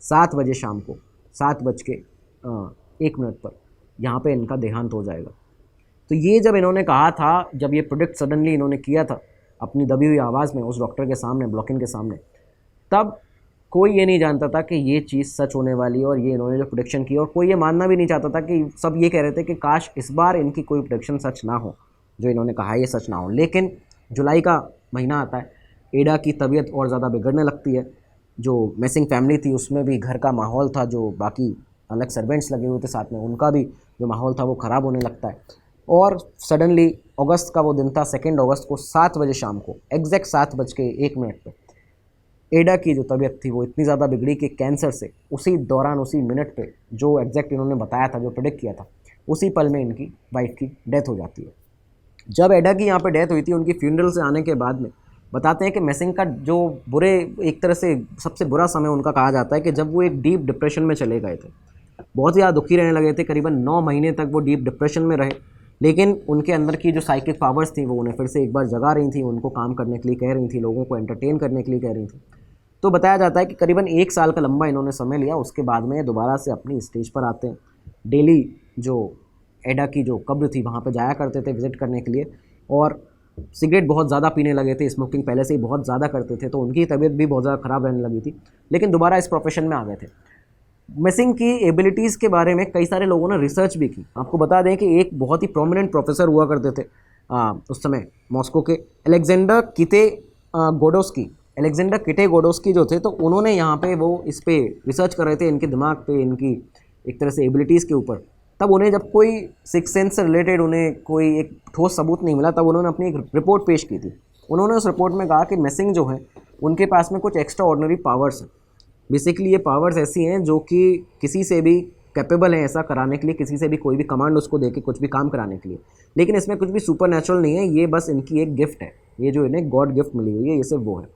[SPEAKER 2] 7 बजे शाम को 7:01 पर यहाँ पे इनका देहांत हो जाएगा। तो ये जब इन्होंने कहा था, जब ये प्रोडिक्ट सडनली इन्होंने किया था अपनी दबी हुई आवाज़ में उस डॉक्टर के सामने, ब्लॉकिन के सामने, तब कोई ये नहीं जानता था कि ये चीज़ सच होने वाली है और ये इन्होंने जो प्रोडिक्शन की, और कोई ये मानना भी नहीं चाहता था कि सब ये कह रहे थे कि काश इस बार इनकी कोई प्रोडिक्शन सच ना हो, जो इन्होंने कहा ये सच ना हो। लेकिन जुलाई का महीना आता है, एडा की तबीयत और ज़्यादा बिगड़ने लगती है। जो मेसिंग फैमिली थी उसमें भी घर का माहौल था, जो बाकी अलग सर्वेंट्स लगे हुए थे साथ में, उनका भी जो माहौल था वो ख़राब होने लगता है। और सडनली अगस्त का वो दिन था, 2 अगस्त को 7 बजे शाम को, एग्जैक्ट 7:01 पर एडा की जो तबीयत थी वो इतनी ज़्यादा बिगड़ी कि कैंसर से उसी दौरान, उसी मिनट पे जो एग्जैक्ट इन्होंने बताया था, जो प्रेडिक्ट किया था, उसी पल में इनकी वाइफ की डेथ हो जाती है। जब एडा की यहाँ पे डेथ हुई थी, उनकी फ्यूनरल से आने के बाद में बताते हैं कि मेसिंग का जो एक तरह से सबसे बुरा समय उनका कहा जाता है कि जब वो एक डीप डिप्रेशन में चले गए थे, बहुत ज़्यादा दुखी रहने लगे थे, करीबन 9 महीने तक वो डीप डिप्रेशन में रहे। लेकिन उनके अंदर की जो साइकिक पावर्स थी वो उन्हें फिर से एक बार जगा रही थी, उनको काम करने के लिए कह रही थी, लोगों को एंटरटेन करने के लिए कह रही थी। तो बताया जाता है कि करीबन 1 साल का लंबा इन्होंने समय लिया, उसके बाद में दोबारा से अपनी स्टेज पर आते हैं। डेली जो एडा की जो कब्र थी वहाँ पे जाया करते थे विज़िट करने के लिए, और सिगरेट बहुत ज़्यादा पीने लगे थे, स्मोकिंग पहले से ही बहुत ज़्यादा करते थे, तो उनकी तबीयत भी बहुत ज़्यादा ख़राब रहने लगी थी, लेकिन दोबारा इस प्रोफेशन में आ गए थे। मेसिंग की एबिलिटीज़ के बारे में कई सारे लोगों ने रिसर्च भी की। आपको बता दें कि एक बहुत ही प्रोमिनेंट प्रोफेसर हुआ करते थे उस समय मॉस्को के, अलेक्जेंडर किटे गोडोस्की जो थे, तो उन्होंने यहाँ पे वो इस पे रिसर्च कर रहे थे, इनके दिमाग पे, इनकी एक तरह से एबिलिटीज़ के ऊपर। तब उन्हें जब कोई सिक्स सेंस से रिलेटेड उन्हें कोई एक ठोस सबूत नहीं मिला, तब उन्होंने अपनी एक रिपोर्ट पेश की थी। उन्होंने उस रिपोर्ट में कहा कि मेसिंग जो है उनके पास में कुछ एक्स्ट्रा ऑर्डिनरी पावर्स हैं। बेसिकली ये पावर्स ऐसी हैं जो कि किसी से भी कैपेबल हैं ऐसा कराने के लिए, किसी से भी कोई भी कमांड उसको दे के कुछ भी काम कराने के लिए, लेकिन इसमें कुछ भी सुपर नेचुरल नहीं है, ये बस इनकी एक गिफ्ट है, ये जो इन्हें गॉड गिफ्ट मिली हुई है, ये सिर्फ वो है।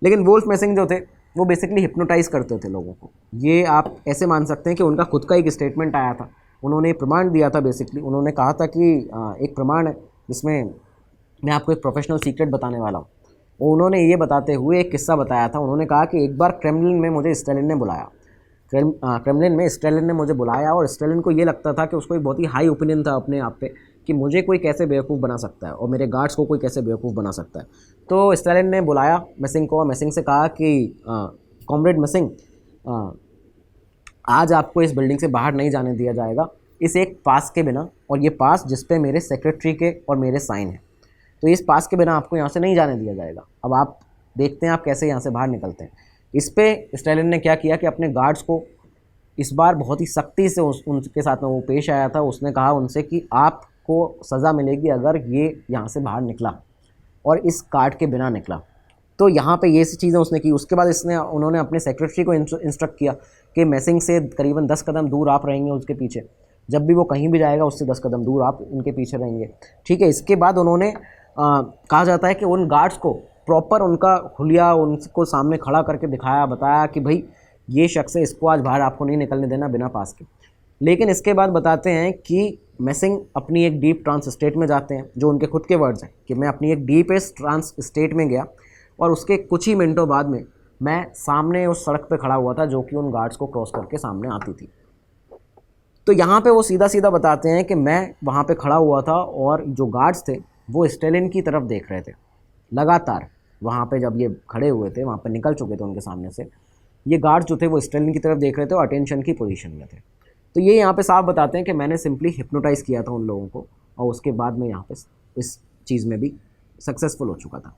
[SPEAKER 2] लेकिन वुल्फ मेसिंग जो थे वो बेसिकली हिप्नोटाइज करते थे लोगों को। ये आप ऐसे मान सकते हैं कि उनका खुद का एक स्टेटमेंट आया था, उन्होंने प्रमाण दिया था। बेसिकली उन्होंने कहा था कि एक प्रमाण है जिसमें मैं आपको एक प्रोफेशनल सीक्रेट बताने वाला हूँ। उन्होंने ये बताते हुए एक किस्सा बताया था। उन्होंने कहा कि एक बार क्रेमलिन में मुझे स्टालिन ने बुलाया, क्रेमलिन में स्टालिन ने मुझे बुलाया, और स्टालिन को ये लगता था कि उसको एक बहुत ही हाई ओपिनियन था अपने आप पे कि मुझे कोई कैसे बेवकूफ़ बना सकता है और मेरे गार्ड्स को कोई कैसे बेवकूफ़ बना सकता है। तो स्टालिन ने बुलाया मेसिंग को और मेसिंग से कहा कि कॉमरेड मेसिंग, आज आपको इस बिल्डिंग से बाहर नहीं जाने दिया जाएगा इस एक पास के बिना, और ये पास जिस पे मेरे सेक्रेटरी के और मेरे साइन हैं, तो इस पास के बिना आपको यहाँ से नहीं जाने दिया जाएगा। अब आप देखते हैं आप कैसे यहाँ से बाहर निकलते हैं। इस पे स्टालिन ने क्या किया कि अपने गार्ड्स को इस बार बहुत ही सख्ती से उनके साथ में वो पेश आया था। उसने कहा उनसे कि आपको सज़ा मिलेगी अगर ये यहाँ से बाहर निकला और इस कार्ड के बिना निकला। तो यहाँ पे ये सी चीज़ें उसने की। उसके बाद उन्होंने अपने सेक्रेटरी को इंस्ट्रक्ट किया कि मैसिंग से करीबन 10 कदम दूर आप रहेंगे उसके पीछे, जब भी वो कहीं भी जाएगा उससे 10 कदम दूर आप इनके पीछे रहेंगे, ठीक है। इसके बाद उन्होंने कहा जाता है कि उन गार्ड्स को प्रॉपर उनका हुलिया उनको सामने खड़ा करके दिखाया, बताया कि भाई ये शख्स है, इसको आज बाहर आपको नहीं निकलने देना बिना पास के। लेकिन इसके बाद बताते हैं कि मैसिंग अपनी एक डीप ट्रांस स्टेट में जाते हैं, जो उनके खुद के वर्ड्स हैं कि मैं अपनी एक डीपेस्ट ट्रांस स्टेट में गया और उसके कुछ ही मिनटों बाद में मैं सामने उस सड़क पे खड़ा हुआ था जो कि उन गार्ड्स को क्रॉस करके सामने आती थी। तो यहाँ पे वो सीधा सीधा बताते हैं कि मैं वहाँ पे खड़ा हुआ था और जो गार्ड्स थे वो स्टेलिन की तरफ देख रहे थे लगातार। वहाँ पे जब ये खड़े हुए थे, वहाँ पे निकल चुके थे उनके सामने से, ये गार्ड्स जो थे वो स्टेलिन की तरफ देख रहे थे और अटेंशन की पोजीशन में थे। तो ये यहाँ पे साफ बताते हैं कि मैंने सिंपली हिप्नोटाइज़ किया था उन लोगों को और उसके बाद में यहाँ पे इस चीज़ में भी सक्सेसफुल हो चुका था।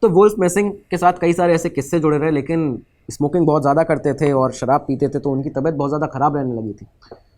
[SPEAKER 2] तो वुल्फ मैसिंग के साथ कई सारे ऐसे किस्से जुड़े रहे, लेकिन स्मोकिंग बहुत ज़्यादा करते थे और शराब पीते थे, तो उनकी तबीयत बहुत ज़्यादा ख़राब रहने लगी थी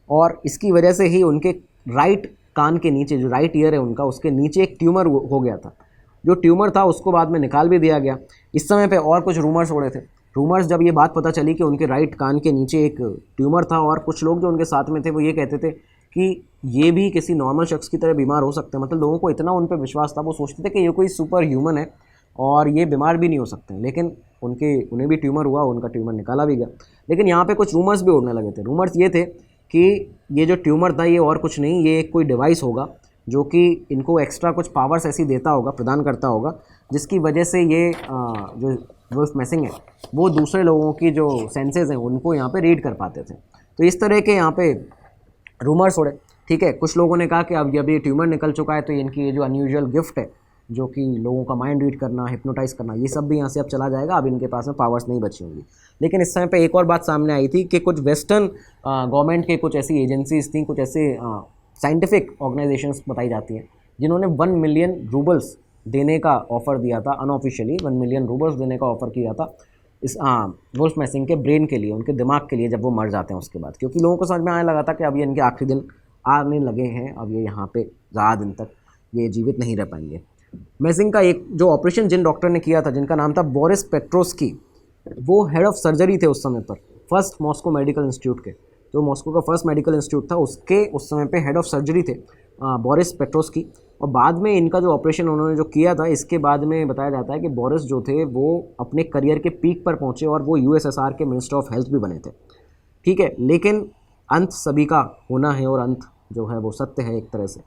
[SPEAKER 2] और इसकी वजह से ही उनके राइट कान के नीचे, जो राइट ईयर है उनका, उसके नीचे एक ट्यूमर हो गया था। जो ट्यूमर था उसको बाद में निकाल भी दिया गया। इस समय पे और कुछ रूमर्स हो रहे थे। रूमर्स जब ये बात पता चली कि उनके राइट कान के नीचे एक ट्यूमर था और कुछ लोग जो उनके साथ में थे वो ये कहते थे कि ये भी किसी नॉर्मल शख्स की तरह बीमार हो सकते हैं। मतलब लोगों को इतना उन पर विश्वास था, वो सोचते थे कि ये कोई सुपर ह्यूमन है और ये बीमार भी नहीं हो सकते। लेकिन उन्हें भी ट्यूमर हुआ, उनका ट्यूमर निकाला भी गया। लेकिन यहाँ पे कुछ रूमर्स भी उड़ने लगे थे। रूमर्स ये थे कि ये जो ट्यूमर था ये और कुछ नहीं, ये कोई डिवाइस होगा जो कि इनको एक्स्ट्रा कुछ पावर्स ऐसी देता होगा, प्रदान करता होगा, जिसकी वजह से ये जो वुल्फ मैसिंग है वो दूसरे लोगों की जो सेंसेस हैं उनको यहाँ पे रीड कर पाते थे। तो इस तरह के यहाँ पे रूमर्स उड़े, ठीक है। कुछ लोगों ने कहा कि अब जब ये ट्यूमर निकल चुका है तो इनकी ये जो अनयूजुअल गिफ्ट है, जो कि लोगों का माइंड रीड करना, हिप्नोटाइज करना, ये सब भी यहाँ से अब चला जाएगा, अब इनके पास में पावर्स नहीं बची होंगी। लेकिन इस समय पे एक और बात सामने आई थी कि कुछ वेस्टर्न गवर्नमेंट के कुछ ऐसी एजेंसीज थी, कुछ ऐसे साइंटिफिक ऑर्गेनाइजेशंस बताई जाती हैं, जिन्होंने 1 मिलियन रूबल्स देने का ऑफ़र दिया था, अनऑफिशियली 1 मिलियन रूबल्स देने का ऑफ़र किया था इस वुल्फ मैसिंग के ब्रेन के लिए, उनके दिमाग के लिए, जब वो मर जाते हैं उसके बाद। क्योंकि लोगों को समझ में आने लगा था कि अब ये इनके आखिरी दिन आने लगे हैं, अब ये यहाँ पे ज़्यादा दिन तक ये जीवित नहीं रह पाएंगे। मैसिंग का एक जो ऑपरेशन जिन डॉक्टर ने किया था, जिनका नाम था बोरिस पेट्रोस्की, वो हेड ऑफ सर्जरी थे उस समय पर, फर्स्ट मॉस्को मेडिकल इंस्टीट्यूट के, जो मॉस्को का फर्स्ट मेडिकल इंस्टीट्यूट था उसके उस समय पे हेड ऑफ सर्जरी थे बोरिस पेट्रोस्की। और बाद में इनका जो ऑपरेशन उन्होंने जो किया था, इसके बाद में बताया जाता है कि बोरिस जो थे वो अपने करियर के पीक पर पहुँचे और वो यूएसएसआर के मिनिस्टर ऑफ हेल्थ भी बने थे, ठीक है। लेकिन अंत सभी का होना है और अंत जो है वो सत्य है एक तरह से।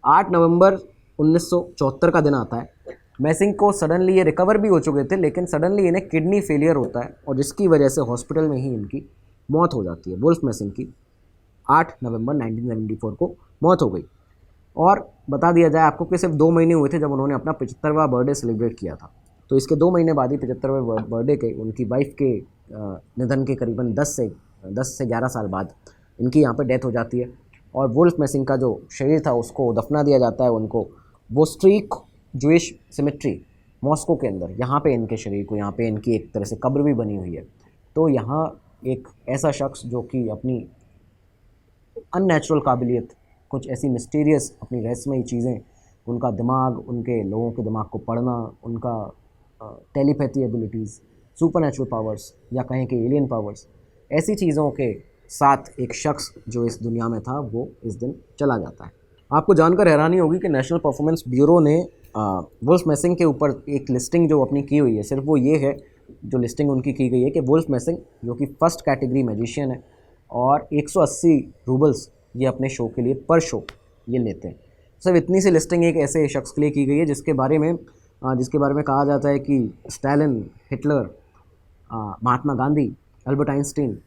[SPEAKER 2] 8 नवंबर 1974 का दिन आता है। मैसिंग को सडनली ये रिकवर भी हो चुके थे, लेकिन सडनली इन्हें किडनी फेलियर होता है और जिसकी वजह से हॉस्पिटल में ही इनकी मौत हो जाती है। वुल्फ मैसिंग की 8 नवंबर 1974 को मौत हो गई। और बता दिया जाए आपको कि सिर्फ 2 महीने हुए थे जब उन्होंने अपना 75वां बर्थडे सेलिब्रेट किया था। तो इसके 2 महीने बाद ही 75वें बर्थडे के उनकी वाइफ के निधन के करीबन 10 से 11 साल बाद इनकी यहाँ पर डेथ हो जाती है। और वुल्फ मैसिंग का जो शरीर था उसको दफना दिया जाता है उनको वो स्ट्रीक ज्यूइश सिमेट्री मॉस्को के अंदर, यहाँ पे इनके शरीर को, यहाँ पे इनकी एक तरह से कब्र भी बनी हुई है। तो यहाँ एक ऐसा शख्स जो कि अपनी अननेचुरल काबिलियत, कुछ ऐसी मिस्टीरियस अपनी रहस्यमयी चीज़ें, उनका दिमाग, उनके लोगों के दिमाग को पढ़ना, उनका टेलीपैथी एबिलिटीज़, सुपरनेचुरल पावर्स या कहें कि एलियन पावर्स, ऐसी चीज़ों के साथ एक शख्स जो इस दुनिया में था वो इस दिन चला जाता है। आपको जानकर हैरानी होगी कि नेशनल परफॉर्मेंस ब्यूरो ने वुल्फ मैसिंग के ऊपर एक लिस्टिंग जो अपनी की हुई है, सिर्फ वो ये है जो लिस्टिंग उनकी की गई है कि वुल्फ मैसिंग जो कि फर्स्ट कैटेगरी मैजिशियन है और 180 रूबल्स ये अपने शो के लिए पर शो ये लेते हैं। सिर्फ इतनी सी लिस्टिंग एक ऐसे शख्स के लिए की गई है जिसके बारे में कहा जाता है कि Stalin, Hitler, Mahatma Gandhi, Albert Einstein,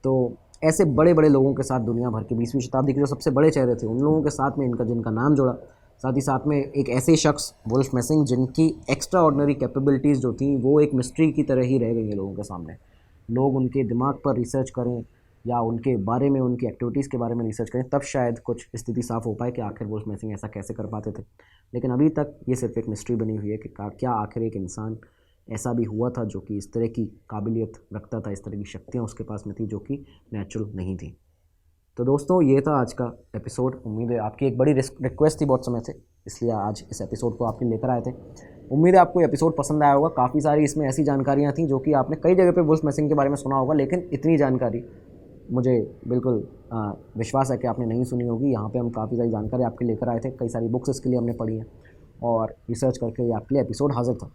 [SPEAKER 2] तो ऐसे बड़े बड़े लोगों के साथ दुनिया भर के 20वीं शताब्दी के जो सबसे बड़े चेहरे थे उन लोगों के साथ में जिनका नाम जुड़ा। साथ ही साथ में एक ऐसे शख्स वुल्फ मैसिंग जिनकी एक्स्ट्रा ऑर्डिनरी कैपेबिलिटीज़ जो थी वो एक मिस्ट्री की तरह ही रह गई है लोगों के सामने। लोग उनके दिमाग पर रिसर्च करें या उनके बारे में, उनकी एक्टिविटीज़ के बारे में रिसर्च करें, तब शायद कुछ स्थिति साफ़ हो पाए कि आखिर वुल्फ मैसिंग ऐसा कैसे कर पाते थे। लेकिन अभी तक ये सिर्फ एक मिस्ट्री बनी हुई है कि क्या आखिर एक इंसान ऐसा भी हुआ था जो कि इस तरह की काबिलियत रखता था, इस तरह की शक्तियाँ उसके पास में थी जो कि नेचुरल नहीं थी। तो दोस्तों ये था आज का एपिसोड। उम्मीद है आपकी एक बड़ी रिक्वेस्ट थी बहुत समय से, इसलिए आज इस एपिसोड को आपके लेकर आए थे। उम्मीद है आपको ये एपिसोड पसंद आया होगा। काफ़ी सारी इसमें ऐसी जानकारियाँ थी जो कि आपने कई जगह पे वुल्फ मैसिंग के बारे में सुना होगा, लेकिन इतनी जानकारी मुझे बिल्कुल विश्वास है कि आपने नहीं सुनी होगी। यहाँ पे हम काफ़ी सारी जानकारी आपके लेकर आए थे, कई सारी बुक्स इसके लिए हमने पढ़ी हैं और रिसर्च करके ये आपके लिए एपिसोड हाजिर था।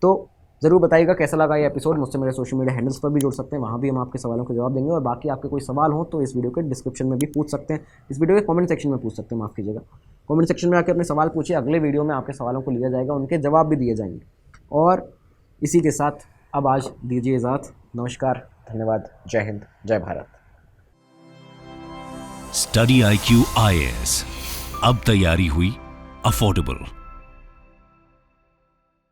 [SPEAKER 2] तो ज़रूर बताइएगा कैसा लगा ये एपिसोड। मुझसे मेरे सोशल मीडिया हैंडल्स पर भी जुड़ सकते हैं, वहाँ भी हम आपके सवालों के जवाब देंगे। और बाकी आपके कोई सवाल हो तो इस वीडियो के डिस्क्रिप्शन में भी पूछ सकते हैं, इस वीडियो के कमेंट सेक्शन में पूछ सकते हैं, माफ़ कीजिएगा। कमेंट सेक्शन में आके अपने सवाल पूछिए, अगले वीडियो में आपके सवालों को लिया जाएगा, उनके जवाब भी दिए जाएंगे। और इसी के साथ अब आज दीजिए इजाज़त। नमस्कार, धन्यवाद, जय हिंद, जय भारत।
[SPEAKER 1] स्टडी IQ IAS, अब तैयारी हुई अफोर्डेबल।